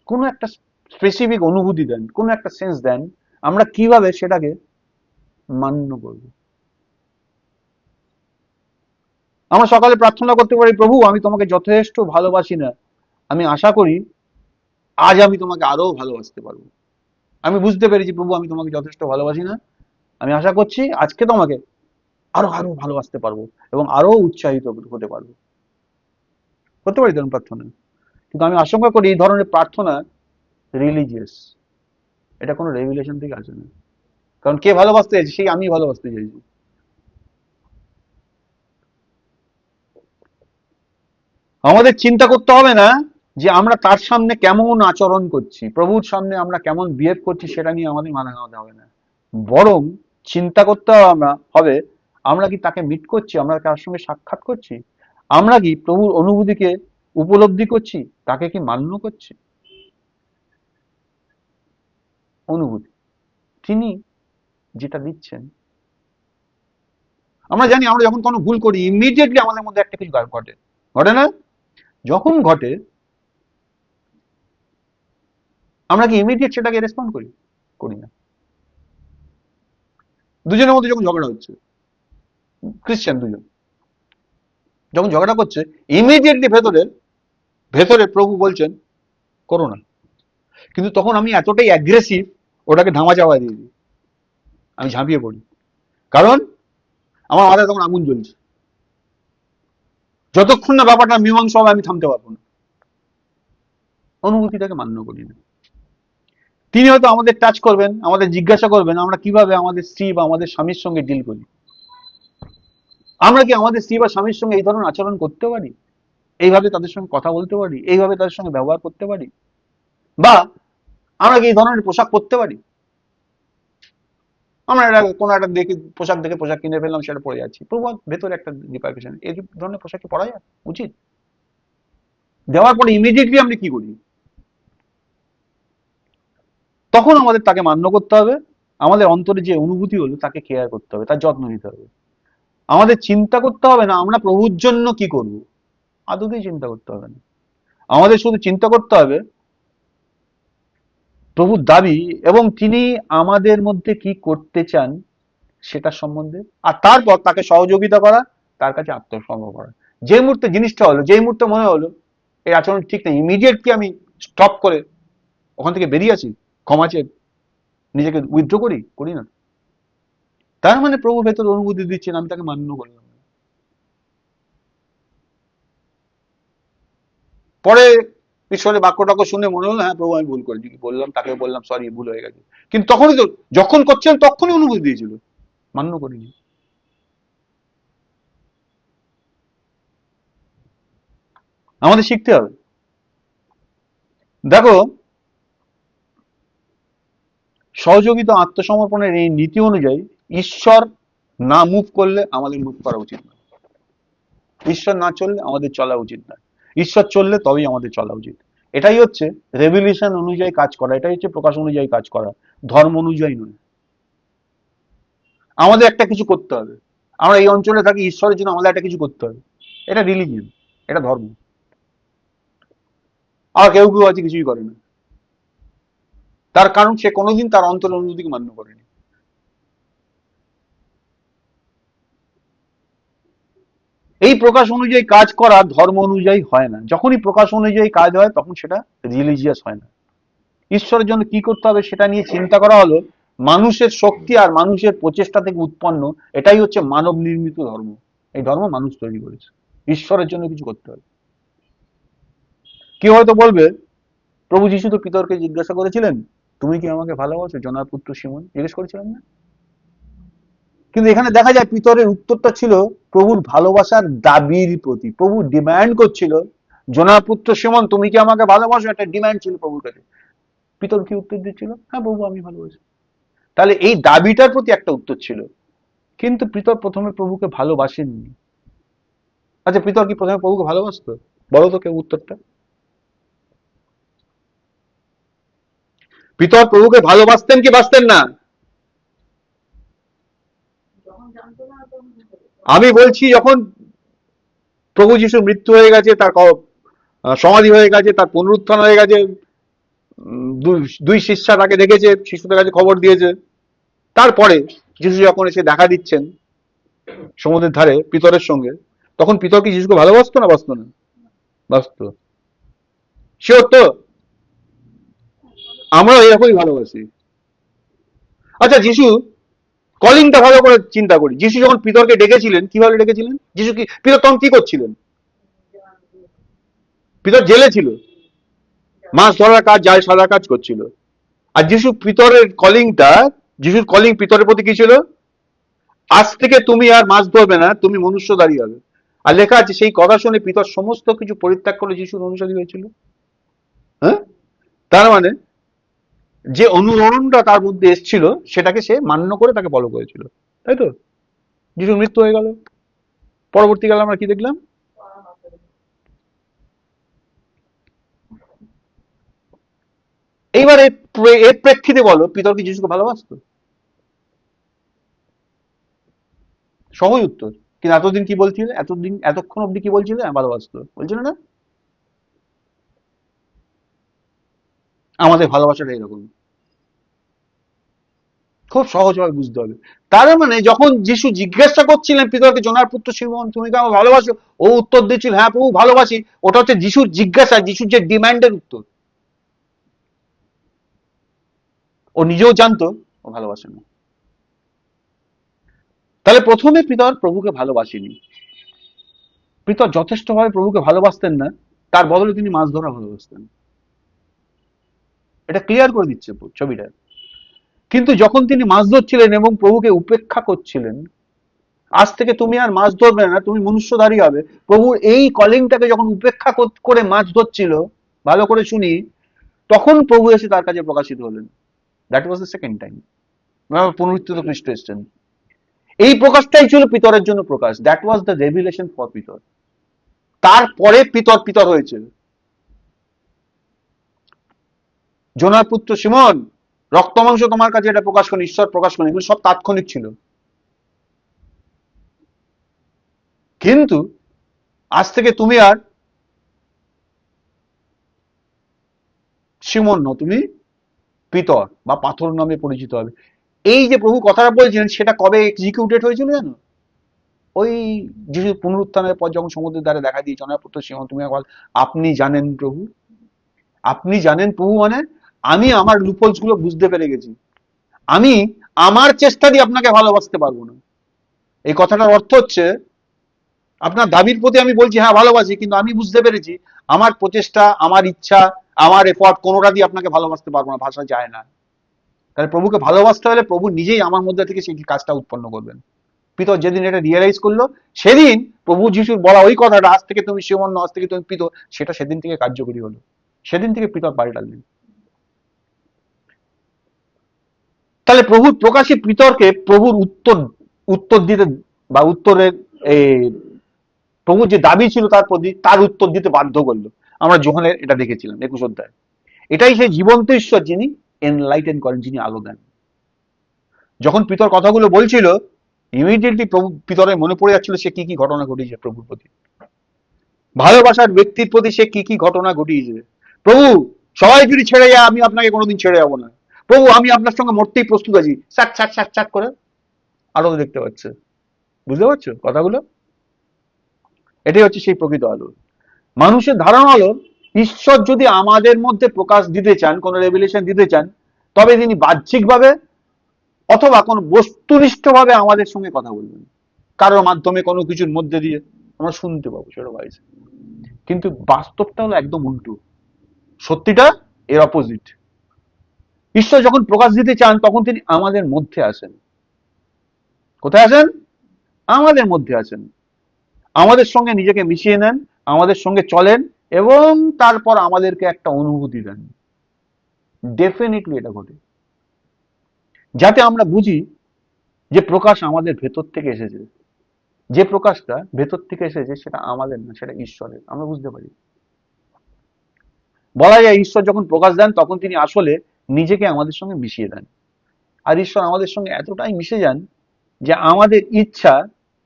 কোনো একটা স্পেসিফিক অনুভূতি দেন, কোনো একটা সেন্স দেন, আমরা কিভাবে সেটাকে মান্য করব। আমরা সকালে প্রার্থনা করতে পারি, প্রভু আমি তোমাকে যথেষ্ট ভালোবাসি না, আমি আশা করি আজ আমি তোমাকে আরো ভালোবাসতে পারবো। আমি বুঝতে পেরেছি প্রভু আমি তোমাকে যথেষ্ট ভালোবাসি না, আমি আশা করছি আজকে তোমাকে আরো আরো ভালোবাসতে পারবো এবং আরো উৎসাহিত হতে পারবো। করতে পারি তেমন প্রার্থনা। কিন্তু আমি আশঙ্কা করি এই ধরনের প্রার্থনা রিলিজিয়াস, এটা কোনো রেগুলেশন থেকে আসে না। কারণ কে ভালোবাসতে চাইছে? সেই আমি ভালোবাসতে চাইছি। আমাদের চিন্তা করতে হবে না যে আমরা তার সামনে কেমন আচরণ করছি, প্রভুর সামনে আমরা কেমন বিহেভ করছি, সেটা নিয়ে আমাদের মাথা ঘামাতে হবে না। বরং চিন্তা করতে হবে আমরা কি তাকে মিট করছি, আমরা তার সঙ্গে সাক্ষাৎ করছি, আমরা কি প্রভুর অনুভূতিকে উপলব্ধি করছি, তাকে কি মান্য করছি। অনুভূতি তিনি যেটা দিচ্ছেন, আমরা জানি আমরা যখন কোনো ভুল করি ইমিডিয়েটলি আমাদের মধ্যে একটা কিছু ঘটে, ঘটে না? যখন ঘটে আমরা কি ইমিডিয়েট সেটাকে রেসপন্ড করি? করি না। দুজনের মধ্যে যখন ঝগড়া হচ্ছে, ক্রিশ্চিয়ান দুজন যখন ঝগড়া করছে, ইমিডিয়েটলি ভেতরে ভেতরে প্রভু বলছেন করো না, কিন্তু তখন আমি এতটাই অ্যাগ্রেসিভ, ওটাকে ধামা চাপা দিয়ে দিই, আমি ঝাঁপিয়ে পড়ি। কারণ আমার মাথায় তখন আগুন জ্বলছে, যতক্ষণ না ব্যাপারটা মীমাংসা হবে আমি থামতে পারবো না। অনুভূতিটাকে মান্য করি না। তিনি হয়তো আমাদের টাচ করবেন, আমাদের জিজ্ঞাসা করবেন আমরা কিভাবে আমাদের স্ত্রী বা আমাদের স্বামীর সঙ্গে ডিল করি। আমরা কি আমাদের স্ত্রী বা স্বামীর সঙ্গে এই ধরনের আচরণ করতে পারি, এইভাবে তাদের সঙ্গে কথা বলতে পারি, এইভাবে তাদের সঙ্গে ব্যবহার করতে পারি, বা আমরা কি এই ধরনের পোশাক পরতে পারি? আমরা এটা কোনো একটা দেখে পোশাক দেখে পোশাক কিনে ফেললাম, সেটা পরে যাচ্ছি, প্রভু ভেতরে একটা ডিপার্কেশন, এই ধরনের পোশাক কি পরা যায় উচিত? দেওয়ার পরে ইমিডিয়েটলি আমরা কি করি? তখন আমাদের তাকে মান্য করতে হবে, আমাদের অন্তরে যে অনুভূতি হলো তাকে কেয়ার করতে হবে, তার যত্ন নিতে হবে। আমাদের চিন্তা করতে হবে না আমরা প্রভুর জন্য কি করব, আদৌই চিন্তা করতে হবে না। আমাদের শুধু চিন্তা করতে হবে প্রভুর দাবি এবং তিনি আমাদের মধ্যে কি করতে চান সেটা সম্বন্ধে, আর তারপর তাকে সহযোগিতা করা, তার কাছে আত্মসমর্পণ করা। যে মুহূর্তে জিনিসটা হলো, যে মুহূর্তে মনে হলো এই আচরণ ঠিক নেই, ইমিডিয়েট কি আমি স্টপ করে ওখান থেকে বেরিয়ে আসি, ক্ষমা চেয়ে নিজেকে উইথড্র করি? করি না। তার মানে প্রভু ভেতরে অনুভূতি দিচ্ছেন আমি তাকে মান্য করলাম। পরে ঈশ্বরের বাক্যটাকে শুনে মনে হলো হ্যাঁ প্রভু আমি ভুল করেছি, বললাম, তাকে বললাম সরি ভুল হয়ে গেছে, কিন্তু তখনই তো, যখন করছিলাম তখনই অনুভূতি দিয়েছিল, মান্য করিনি। আমাদের শিখতে হবে। দেখো, সহযোগিতা আত্মসমর্পণের এই নীতি অনুযায়ী ঈশ্বর না মুভ করলে আমাদের মুভ করা উচিত নয়, ঈশ্বর না চললে আমাদের চলা উচিত নয়, ঈশ্বর চললে তবেই আমাদের চলা উচিত। এটাই হচ্ছে রেভলিউশন অনুযায়ী কাজ করা, এটাই হচ্ছে প্রকাশ অনুযায়ী কাজ করা, ধর্ম অনুযায়ী নয়। আমাদের একটা কিছু করতে হবে, আমরা এই অঞ্চলে থাকি, ঈশ্বরের জন্য আমাদের একটা কিছু করতে হবে, এটা রিলিজিয়ন, এটা ধর্ম। আর কেউ কেউ আছে কিছুই করে না, তার কারণ সে কোনোদিন তার অন্তর অনুভূতিকে মান্য করেনি। এই প্রকাশ অনুযায়ী কাজ করা ধর্ম অনুযায়ী হয় না, যখনই প্রকাশ অনুযায়ী কাজ হয় তখন সেটা রিলিজিয়াস হয় না। ঈশ্বরের জন্য কি করতে হবে সেটা নিয়ে চিন্তা করা হলো মানুষের শক্তি আর মানুষের প্রচেষ্টা থেকে উৎপন্ন, এটাই হচ্ছে মানব নির্মিত ধর্ম। এই ধর্ম মানুষ তৈরি করেছে, ঈশ্বরের জন্য কিছু করতে হবে। কেউ হয়তো বলবে প্রভু যিশু তো পিতরকে জিজ্ঞাসা করেছিলেন তুমি কি আমাকে ভালোবাসো, জনার পুত্র সিমন, জিজ্ঞেস করেছিলেন না? কিন্তু এখানে দেখা যায় পিতরের উত্তরটা ছিল প্রভুর ভালোবাসার দাবির প্রতি, প্রভু ডিমান্ড করছিল জনার পুত্র সিমন তুমি কি আমাকে ভালোবাসো, একটা ডিমান্ড ছিল প্রভুর কাছে। পিতর কি উত্তর দিচ্ছিল? হ্যাঁ প্রভু আমি ভালোবাসি। তাহলে এই দাবিটার প্রতি একটা উত্তর ছিল, কিন্তু পিতর প্রথমে প্রভুকে ভালোবাসেননি। আচ্ছা পিতর কি প্রথমে প্রভুকে ভালোবাসতো? বলো তো কেউ উত্তরটা। পিতর প্রভুকে ভালোবাসতেন কি বাসতেন না? আমি বলছি যখন প্রভু যিশুর মৃত্যু হয়ে গেছে, তার সমাধি হয়ে গেছে, তার পুনরুত্থান হয়ে গেছে, দুই দুই শিষ্যা তাকে দেখেছে, শিশুদের কাছে খবর দিয়েছে, তারপরে যিশু যখন এসে দেখা দিচ্ছেন সমুদ্রের ধারে পিতরের সঙ্গে, তখন পিতর কি যিশুকে ভালোবাসতো না বাসতো না? বাসতো। শিওর তো? আমরা এরকমই ভালোবাসি। আচ্ছা যিশু কলিংটা ভালো করে চিন্তা করি, যিশু যখন পিতরকে ডেকেছিলেন কিভাবে ডেকেছিলেন? যিশু কি, পিতর তখন কি করছিলেন? পিতর জেলে ছিল, মাছ ধরার কাজ, জাল সাদার কাজ করছিল। আর যিশু পিতরের কলিংটা, যিশুর কলিং পিতরের প্রতি কি ছিল? আজ থেকে তুমি আর মাছ ধরবে না, তুমি মনুষ্যদারী হবে। আর লেখা আছে সেই কথা শুনে পিতর সমস্ত কিছু পরিত্যাগ করে যিশুর অনুসারী হয়েছিল। হ্যাঁ, তার মানে যে অনুরণনটা তার মধ্যে এসেছিল সেটাকে সে মান্য করে তাকে ফলো করেছিল, তাই তো? যিশুর মৃত্যু হয়ে গেল, পরবর্তীকালে আমরা কি দেখলাম? এইবার এর প্রেক্ষিতে বলো পিতর কি যিশুকে ভালোবাসতো? সহজ উত্তর। কিন্তু এতদিন কি বলছিল, এতদিন এতক্ষণ অব্দি কি বলছিল? হ্যাঁ ভালোবাসতো, বলছিল না? আমাদের ভালোবাসাটা এরকম, খুব সহজভাবে বুঝতে হবে। তার মানে যখন যিশু জিজ্ঞাসা করছিলেন পিতরকে জোনার পুত্র সিমোন তুমি কি আমাকে ভালোবাসো, ও উত্তর দিচ্ছিল হ্যাঁ প্রভু ভালোবাসি, ওটা হচ্ছে যিশুর জিজ্ঞাসা, যিশুর যে ডিমান্ডের উত্তর। ও নিজেও জানতো ও ভালোবাসে না। তাহলে প্রথমে পিতর প্রভুকে ভালোবাসেনি, পিতর যথেষ্টভাবে প্রভুকে ভালোবাসতেন না, তার বদলে তিনি মাছ ধরা ভালোবাসতেন। এটা ক্লিয়ার করে দিচ্ছে ছবিটা। কিন্তু যখন তিনি মাছ ধরছিলেন এবং প্রভুকে উপেক্ষা করছিলেন, আজ থেকে তুমি আর মাছ ধরবে না, তুমি মনুষ্যধারী হবে, প্রভুর এই কলিংটাকে যখন উপেক্ষা করে মাছ ধরছিল, ভালো করে শুনি, তখন প্রভু এসে তার কাছে প্রকাশিত হলেন। That was the second time. পুনরুত্থিত খ্রিস্ট এসছেন। এই প্রকাশটাই ছিল পিতরের জন্য প্রকাশ। That was the revelation for পিতর। তারপরে পিতর পিতর হয়েছে। জোনার পুত্র সিমন, রক্ত মাংস তোমার কাছে এটা প্রকাশ করেন, ঈশ্বর প্রকাশ করেন, এগুলো সব তাৎক্ষণিক ছিল। কিন্তু আজ থেকে তুমি আর সিমন নও, তুমি পিতর বা পাথর নামে পরিচিত হবে। এই যে প্রভু কথাটা বলছিলেন সেটা কবে এক্সিকিউটেড হয়েছিল জানো? ওই যিশু পুনরুত্থানের পর যখন সমুদ্রের ধারে দেখা দিয়ে জনের পুত্র সিমন তুমি একবার, আপনি জানেন প্রভু, আপনি জানেন প্রভু মানে আমি আমার লুপোলস গুলো বুঝতে পেরে গেছি, আমি আমার চেষ্টা দিয়ে আপনাকে ভালোবাসতে পারবো না। এই কথাটার অর্থ হচ্ছে আপনার দাবির প্রতি আমি বলছি হ্যাঁ ভালোবাসি, কিন্তু আমি বুঝতে পেরেছি আমার প্রচেষ্টা, আমার ইচ্ছা, আমার এফর্ট কোনোটা দিয়ে আপনাকে ভালোবাসতে পারবো না, ভাষা যায় না। তাহলে প্রভুকে ভালোবাসতে হলে প্রভু নিজেই আমার মধ্যে থেকে সেই কাজটা উৎপন্ন করবেন। পিতর যেদিন এটা রিয়েলাইজ করলো, সেদিন প্রভু যিশুর বলা ওই কথাটা, আজ থেকে তুমি সিমন নও, আজ থেকে তুমি পিতর, সেটা সেদিন থেকে কার্যকরী হলো। সেদিন থেকে পিতর পাল্টালেন। তাহলে প্রভুর প্রকাশী পিতরকে প্রভুর উত্তর দিতে বা উত্তরের প্রভুর যে দাবি ছিল তার প্রতি, তার উত্তর দিতে বাধ্য করলো। আমরা যোহানের এটা দেখেছিলাম 21 অধ্যায়। এটাই সেই জীবন্ত ঈশ্বর যিনি এনলাইটেন করেন, যিনি আলো দেন। যখন পিতর কথাগুলো বলছিল, ইমিডিয়েটলি প্রভু পিতরের মনে পড়ে যাচ্ছিল সে কি কি ঘটনা ঘটিয়েছে প্রভুর প্রতি, ভালোবাসার ব্যক্তির প্রতি সে কি কি ঘটনা ঘটিয়েছে। প্রভু সবাই যদি ছেড়ে যায় আমি আপনাকে কোনোদিন ছেড়ে যাবো না, প্রভু আমি আপনার সঙ্গে মরতেই প্রস্তুত আছি, চাক চাক চাক চাক করে আলো দেখতে পাচ্ছে। বুঝতে পারছো কথাগুলো? এটাই হচ্ছে সেই প্রকৃত আলো। মানুষের ধারণা হলো ঈশ্বর যদি আমাদের মধ্যে প্রকাশ দিতে চান, কোন রেভিলেশন দিতে চান, তবে তিনি বাহ্যিকভাবে অথবা কোন বস্তুনিষ্ঠভাবে আমাদের সঙ্গে কথা বলবেন, কারোর মাধ্যমে কোনো কিছুর মধ্যে দিয়ে আমরা শুনতে পাবো সেটা ভাইস। কিন্তু বাস্তবটা হলো একদম উল্টো, সত্যিটা এর অপোজিট। ঈশ্বর যখন প্রকাশ দিতে চান তখন তিনি আমাদের মধ্যে আসেন। কোথায় আসেন? আমাদের মধ্যে আসেন, আমাদের সঙ্গে নিজেকে মিশিয়ে নেন, আমাদের সঙ্গে চলেন এবং তারপর আমাদেরকে একটা অনুভূতি দেন। ডেফিনেটলি এটা ঘটে, যাতে আমরা বুঝি যে প্রকাশ আমাদের ভেতর থেকে এসেছে, যে প্রকাশটা ভেতর থেকে এসেছে সেটা আমাদের না, সেটা ঈশ্বরের, আমরা বুঝতে পারি। বলা যায় ঈশ্বর যখন প্রকাশ দেন তখন তিনি আসলে নিজেকে আমাদের সঙ্গে মিশিয়ে দেন। আর ঈশ্বর আমাদের সঙ্গে এতটাই মিশে যান যে আমাদের ইচ্ছা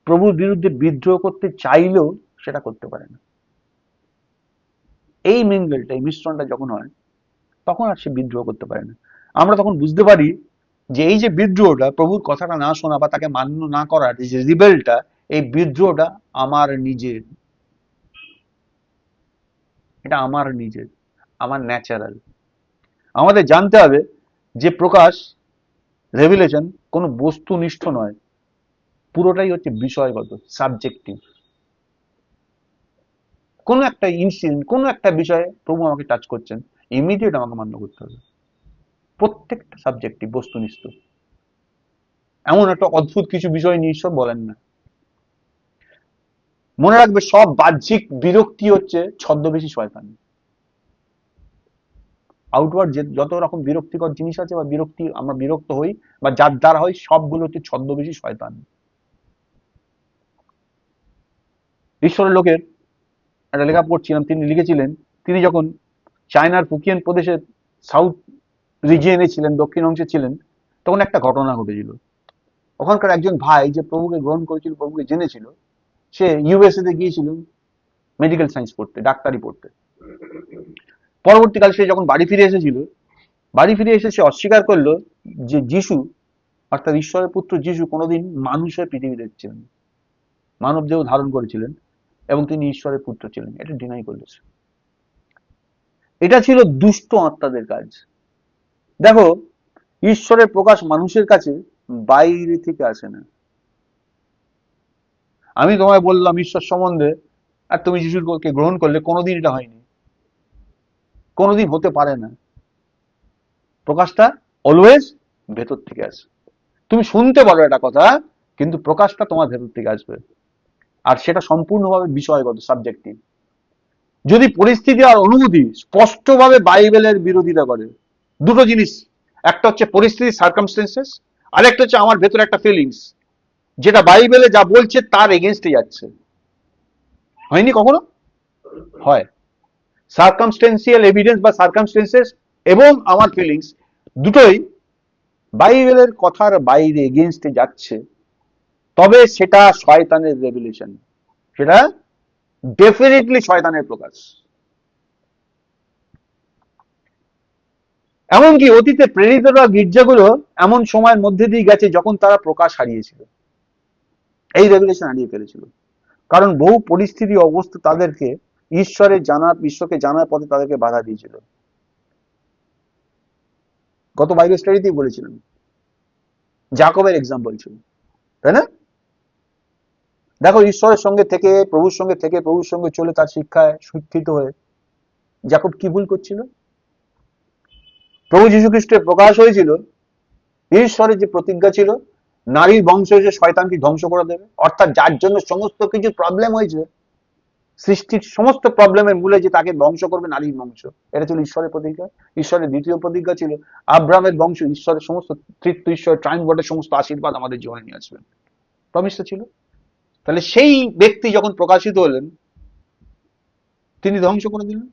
প্রভুর বিরুদ্ধে বিদ্রোহ করতে চাইলেও সেটা করতে পারে না। এই মিঙ্গলটা, এই মিশ্রণটা যখন হয় তখন আর সে বিদ্রোহ করতে পারে না। আমরা তখন বুঝতে পারি যে এই যে বিদ্রোহটা, প্রভুর কথাটা না শোনা বা তাকে মান্য না করার যে রিবেলটা, এই বিদ্রোহটা আমার নিজের, এটা আমার নিজের, আমার ন্যাচারাল। আমাদের জানতে হবে যে প্রকাশ, রেভিলেশন কোনো বস্তুনিষ্ঠ নয়, পুরোটাই হচ্ছে বিষয়গত, সাবজেক্টিভ। কোনো একটা ইনসিডেন্ট, কোনো একটা বিষয়ে প্রভু আমাকে টাচ করছেন, ইমিডিয়েট আমাকে মান্য করতে হবে। প্রত্যেকটা সাবজেক্টিভ, বস্তুনিষ্ঠ। এমন একটা অদ্ভুত কিছু বিষয় নিয়ে ঈশ্বর বলেন না। মনে রাখবে সব বাহ্যিক বিরক্তি হচ্ছে ছদ্মবেশী শয়তান। আউটওয়ার্ড যত রকম বিরক্তিকর জিনিস আছে বা বিরক্তি আমরা বিরক্ত হই বা যার দ্বারা হয়, সবগুলো হচ্ছে ছদ্মবেশী শয়তান। ঈশ্বরের লোকের একটা লেখা পড়ছিলাম, তিনি লিখেছিলেন তিনি যখন চায়নার ফুকিয়ান প্রদেশের সাউথ রিজিয়নে ছিলেন, দক্ষিণ অংশে ছিলেন, তখন একটা ঘটনা ঘটেছিল। ওখানকার একজন ভাই যে প্রভুকে গ্রহণ করেছিল, প্রভুকে জেনেছিল, সে ইউএসএ তে গিয়েছিল মেডিকেল সায়েন্স পড়তে, ডাক্তারি পড়তে। পরবর্তীকালে সে যখন বাড়ি ফিরে এসেছিল, বাড়ি ফিরে এসে সে অস্বীকার করলো যে যিশু অর্থাৎ ঈশ্বরের পুত্র যিশু কোনোদিন মানুষ হয়ে পৃথিবীতে এসেছিলেন, মানব দেহ ধারণ করেছিলেন এবং তিনি ঈশ্বরের পুত্র ছিলেন, এটা ডিনাই করলেছে। এটা ছিল দুষ্ট আত্মাদের কাজ। দেখো, ঈশ্বরের প্রকাশ মানুষের কাছে বাইরে থেকে আসে না। আমি তোমায় বললাম ঈশ্বর সম্বন্ধে আর তুমি যিশুকে গ্রহণ করলে, কোনোদিন এটা হয়নি, কোনোদিন হতে পারে না। প্রকাশটা অলওয়েজ ভেতর থেকে আসে। তুমি শুনতে পারো একটা কথা, কিন্তু প্রকাশটা তোমার ভেতর থেকে আসবে, আর সেটা সম্পূর্ণভাবে বিষয়গত, সাবজেক্টিভ। যদি পরিস্থিতি আর অনুভূতি স্পষ্টভাবে বাইবেলের বিরোধিতা করে, দুটো জিনিস, একটা হচ্ছে পরিস্থিতি, সার্কামস্টেন্সেস, আরেকটা হচ্ছে আমার ভেতরে একটা ফিলিংস, যেটা বাইবেলে যা বলছে তার এগেনস্টে যাচ্ছে। হয়নি কখনো? হয়। সার্কামস্টেন্সিয়াল এভিডেন্স বা সার্কামস্টেন্সেস এবং আমার ফিলিংস দুটোই বাইবেলের কথার বাইরে এগেনস্টে যাচ্ছে, তবে সেটা শয়তানের রেভেলেশন, সেটা ডেফিনেটলি শয়তানের প্রকাশ। এমনকি অতীতে প্রেরিতরা গির্জাগুলো এমন সময়ের মধ্যে দিয়ে গেছে যখন তারা প্রকাশ হারিয়েছিল, এই রেভেলেশন হারিয়ে ফেলেছিল। কারণ বহু পরিস্থিতি অবস্থা তাদেরকে ঈশ্বরকে জানার পথে তাদেরকে বাধা দিয়েছিল। গত বাইবেল স্টাডিতেই বলেছিলেন, জাকবের এক্সাম্পল ছিল, তাই না? দেখো, ঈশ্বরের সঙ্গে থেকে, প্রভুর সঙ্গে চলে তার শিক্ষায় শিক্ষিত হয়ে জাকব কি ভুল করছিল? প্রভু যীশু খ্রিস্টের প্রকাশ হয়েছিল, ঈশ্বরের যে প্রতিজ্ঞা ছিল, নারীর বংশ এসে শয়তানকে ধ্বংস করে দেবে, অর্থাৎ যার জন্য সমস্ত কিছু প্রবলেম হয়েছে, সৃষ্টির সমস্ত প্রবলেমের মূলে যে তাকে ধ্বংস করবে নারীর বংশ, এটা ছিল ঈশ্বরের প্রতিজ্ঞা। ঈশ্বরের দ্বিতীয় প্রতিজ্ঞা ছিল আব্রাহামের বংশ ঈশ্বরের সমস্ত তৃতীয় ঈশ্বরের ট্রাইন গডের সমস্ত আশীর্বাদ আমাদের জীবনে নিয়ে আসবেন, প্রমিসটা ছিল। তাহলে সেই ব্যক্তি যখন প্রকাশিত হলেন, তিনি ধ্বংস করে দিলেন,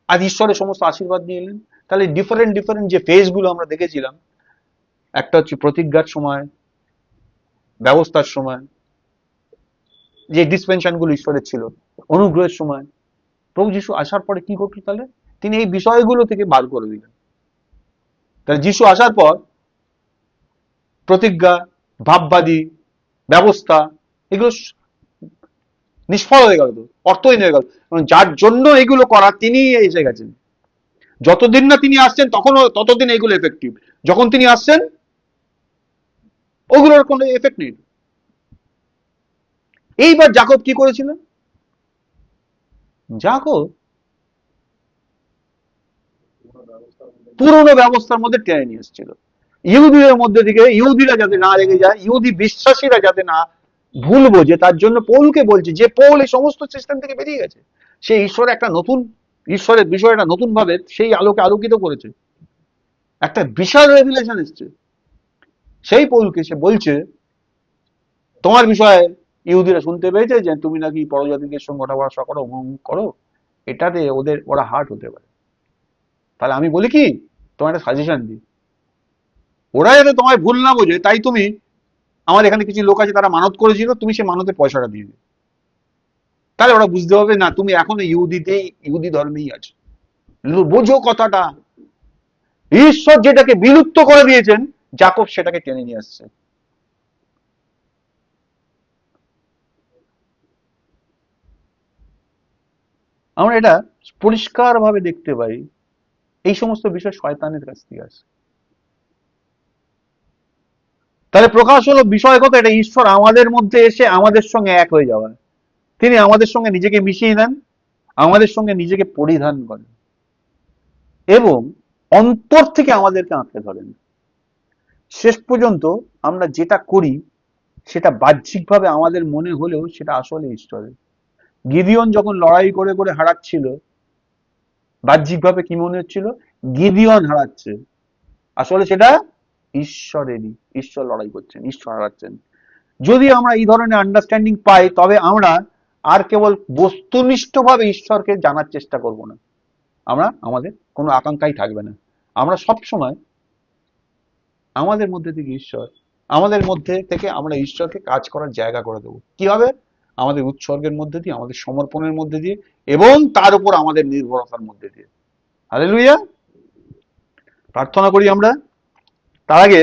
আর ঈশ্বরের সমস্ত আশীর্বাদ নিয়ে এলেন। তাহলে ডিফারেন্ট যে ফেজ গুলো আমরা দেখেছিলাম, একটা হচ্ছে প্রতিজ্ঞার সময়, ব্যবস্থার সময় যে ডিসপেনশন গুলো ঈশ্বরের ছিল, অনুগ্রহের সময়। প্রভু যীশু আসার পরে কি ঘটল? তাহলে তিনি এই বিষয়গুলো থেকে বার করে দিলেন। তাহলে যীশু আসার পর প্রতিজ্ঞা, ভাববাদী, ব্যবস্থা, এগুলো নিষ্ফল হয়ে গেল, তো অর্থহীন হয়ে গেল। যার জন্য এগুলো করা তিনি এসে গেছেন। যতদিন না তিনি আসছেন ততদিন এগুলো এফেক্টিভ। যখন তিনি আসছেন ওগুলোর কোনো এফেক্ট নেই। এইবার জাকব কি করেছিলেন? জাকব পুরনো ব্যবস্থার মধ্যে টেনে নিয়ে এসেছিল। ইহুদিদের মধ্যে থেকে ইহুদিরা যাতে না রেগে যায়, ইহুদি বিশ্বাসীরা যাতে না ভুল বোঝে, তার জন্য পৌলকে বলছে যে পৌল এই সমস্ত সিস্টেম থেকে বেরিয়ে গেছে, সে ঈশ্বরের বিষয়টা নতুন ভাবে সেই আলোকে আলোকিত করেছে, একটা বিশাল রেভিলেশন এসছে। সেই পৌলকে সে বলছে, তোমার বিষয়ে ইহুদিরা শুনতে পেয়েছে যে তুমি নাকি পরজাতিদের সঙ্গে কথাবার্তা করো, অমুক করো, এটাতে ওরা হার্ট হতে পারে। তাহলে আমি বলি কি, তোমার একটা সাজেশন দিই, ওরা যাতে তোমায় ভুল না বোঝে, তাই তুমি, আমার এখানে কিছু লোক আছে তারা মানত করেছিল, তুমি সে মানতের পয়সাটা দিয়ে দিও। তাহলে ওরা বুঝতে হবে না তুমি এখনো ইহুদি ধর্মেই আছো। বোঝো কথাটা, ঈশ্বর যেটাকে বিলুপ্ত করে দিয়েছেন, জাকব সেটাকে টেনে নিয়ে আসছে। আমরা এটা পরিষ্কার ভাবে দেখতে পাই, এই সমস্ত বিষয় শয়তানের কাছ থেকে আসে। তাহলে প্রকাশ হলো বিষয়গত, এটা ঈশ্বর আমাদের মধ্যে এসে আমাদের সঙ্গে এক হয়ে যাওয়া। তিনি আমাদের সঙ্গে নিজেকে মিশিয়ে নেন, আমাদের সঙ্গে নিজেকে পরিধান করেন এবং অন্তর থেকে আমাদেরকে আঁকড়ে ধরেন। শেষ পর্যন্ত আমরা যেটা করি সেটা বাহ্যিকভাবে আমাদের মনে হলেও সেটা আসলে ঈশ্বরের। গিদিয়ন যখন লড়াই করে করে হারাচ্ছিল, বাহ্যিকভাবে কি মনে হচ্ছিল? গিদিয়ন হারাচ্ছে, আসলে সেটা ঈশ্বরেরই। ঈশ্বর লড়াই করছেন, ঈশ্বর হারাচ্ছেন। যদি আমরা এই ধরনের আন্ডারস্ট্যান্ডিং পাই, তবে আমরা আর কেবল বস্তুনিষ্ঠভাবে ঈশ্বরকে জানার চেষ্টা করব না, আমাদের কোনো আকাঙ্ক্ষাই থাকবে না। আমরা সব সময় আমাদের মধ্যে থেকে আমরা ঈশ্বরকে কাজ করার জায়গা করে দেবো। কি হবে? আমাদের উৎসর্গের মধ্যে দিয়ে, আমাদের সমর্পণের মধ্যে দিয়ে এবং তার উপর আমাদের নির্ভরতার মধ্যে দিয়ে। হালেলুয়া। প্রার্থনা করি আমরা। তার আগে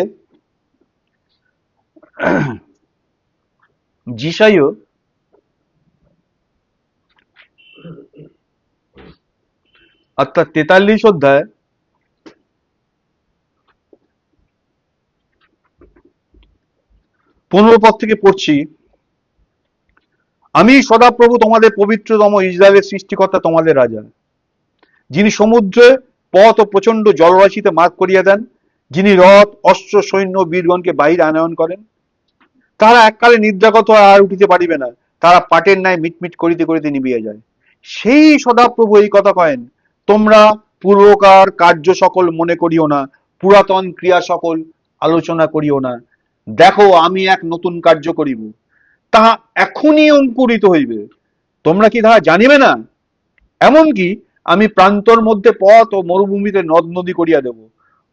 যিশাইও অর্থাৎ 43 অধ্যায় 15 পদ থেকে পড়ছি। আমি সদাপ্রভু তোমাদের পবিত্রতম, ইসরায়েলের সৃষ্টিকর্তা, তোমাদের রাজা, যিনি সমুদ্রে পথ ও প্রচন্ড জলরাশিতে মার্গ করিয়া দেন, যিনি রথ, অস্ত্র, সৈন্য, বীরগণকে বাহিরে আনয়ন করেন। তারা এককালে নিদ্রাগত আর উঠিতে পারিবে না, তারা পাটের ন্যায় মিটমিট করিতে করিতে নিবিয়া যায়। সেই সদাপ্রভু এই কথা কয়েন, তোমরা পূর্বকার কার্য সকল মনে করিও না, পুরাতন ক্রিয়া সকল আলোচনা করিও না, দেখো আমি এক নতুন কার্য করিব, তাহা এখনই অঙ্কুরিত হইবে, তোমরা কি তাহা জানিবে না? এমনকি আমি প্রান্তর মধ্যে পথ ও মরুভূমিতে নদ নদী করিয়া দেব,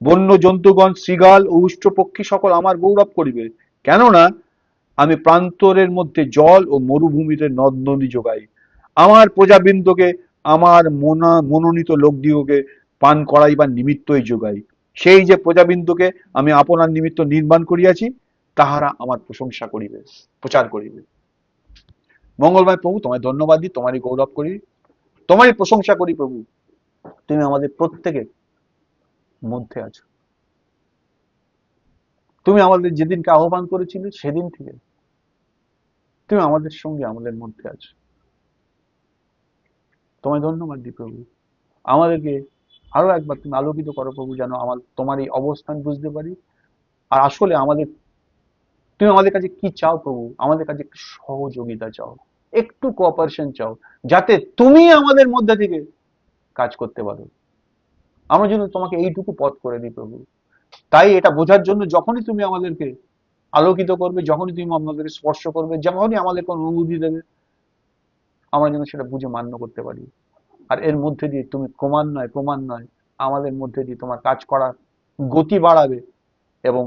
বন্য জন্তুগণ, শৃগাল ও উষ্ট্র পক্ষী সকল আমার গৌরব করিবে, কেননা আমি প্রান্তরের মধ্যে জল ও মরুভূমিতে নদ নদী যোগাই, আমার প্রজাবৃন্দকে আমার মনোনীত লোকদিগকে পান করাইবার নিমিত্তই যোগাই, সেই যে প্রজাবৃন্দকে আমি আপনার নিমিত্ত নির্মাণ করিয়াছি, তাহারা আমার প্রশংসা করিবে, প্রচার করিবে। মঙ্গলময় প্রভু, তোমায় ধন্যবাদ দিই, তোমারই গৌরব করি, তোমারই প্রশংসা করি প্রভু। তুমি আমাদের প্রত্যেকের মধ্যে আছো। তুমি আমাদের যেদিনকে আহ্বান করেছিলে সেদিন থেকে তুমি আমাদের সঙ্গে আমাদের মধ্যে আছো। তোমায় ধন্যবাদ দিই প্রভু। আমাদেরকে আরো একবার তুমি আলোকিত করো প্রভু, যেন আমার তোমার এই অবস্থান বুঝতে পারি। আর আসলে আমাদের, তুমি আমাদের কাছে কি চাও প্রভু? আমাদের কাছে একটু সহযোগিতা চাও, একটু কোঅপারেশন চাও, যাতে তুমি আমাদের মধ্যে থেকে কাজ করতে পারো। আমরা যেন তোমাকে এইটুকু পথ করে দিই প্রভু। তাই এটা বোঝার জন্য যখনই তুমি আমাদেরকে আলোকিত করবে, যখনই তুমি আমাদেরকে স্পর্শ করবে, যখনই আমাদের কোনো অনুভূতি দেবে, আমরা যেন সেটা বুঝে মান্য করতে পারি। আর এর মধ্যে দিয়ে তুমি ক্রমান্বয়ে আমাদের মধ্যে দিয়ে তোমার কাজ করার গতি বাড়াবে, এবং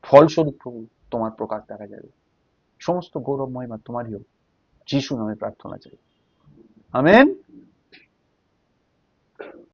ফলস্বরূপ প্রভু তোমার প্রকাশ দেখা যাবে। সমস্ত গৌরব মহিমা তোমারই হোক, যিশু নামে প্রার্থনা চাই, আমেন।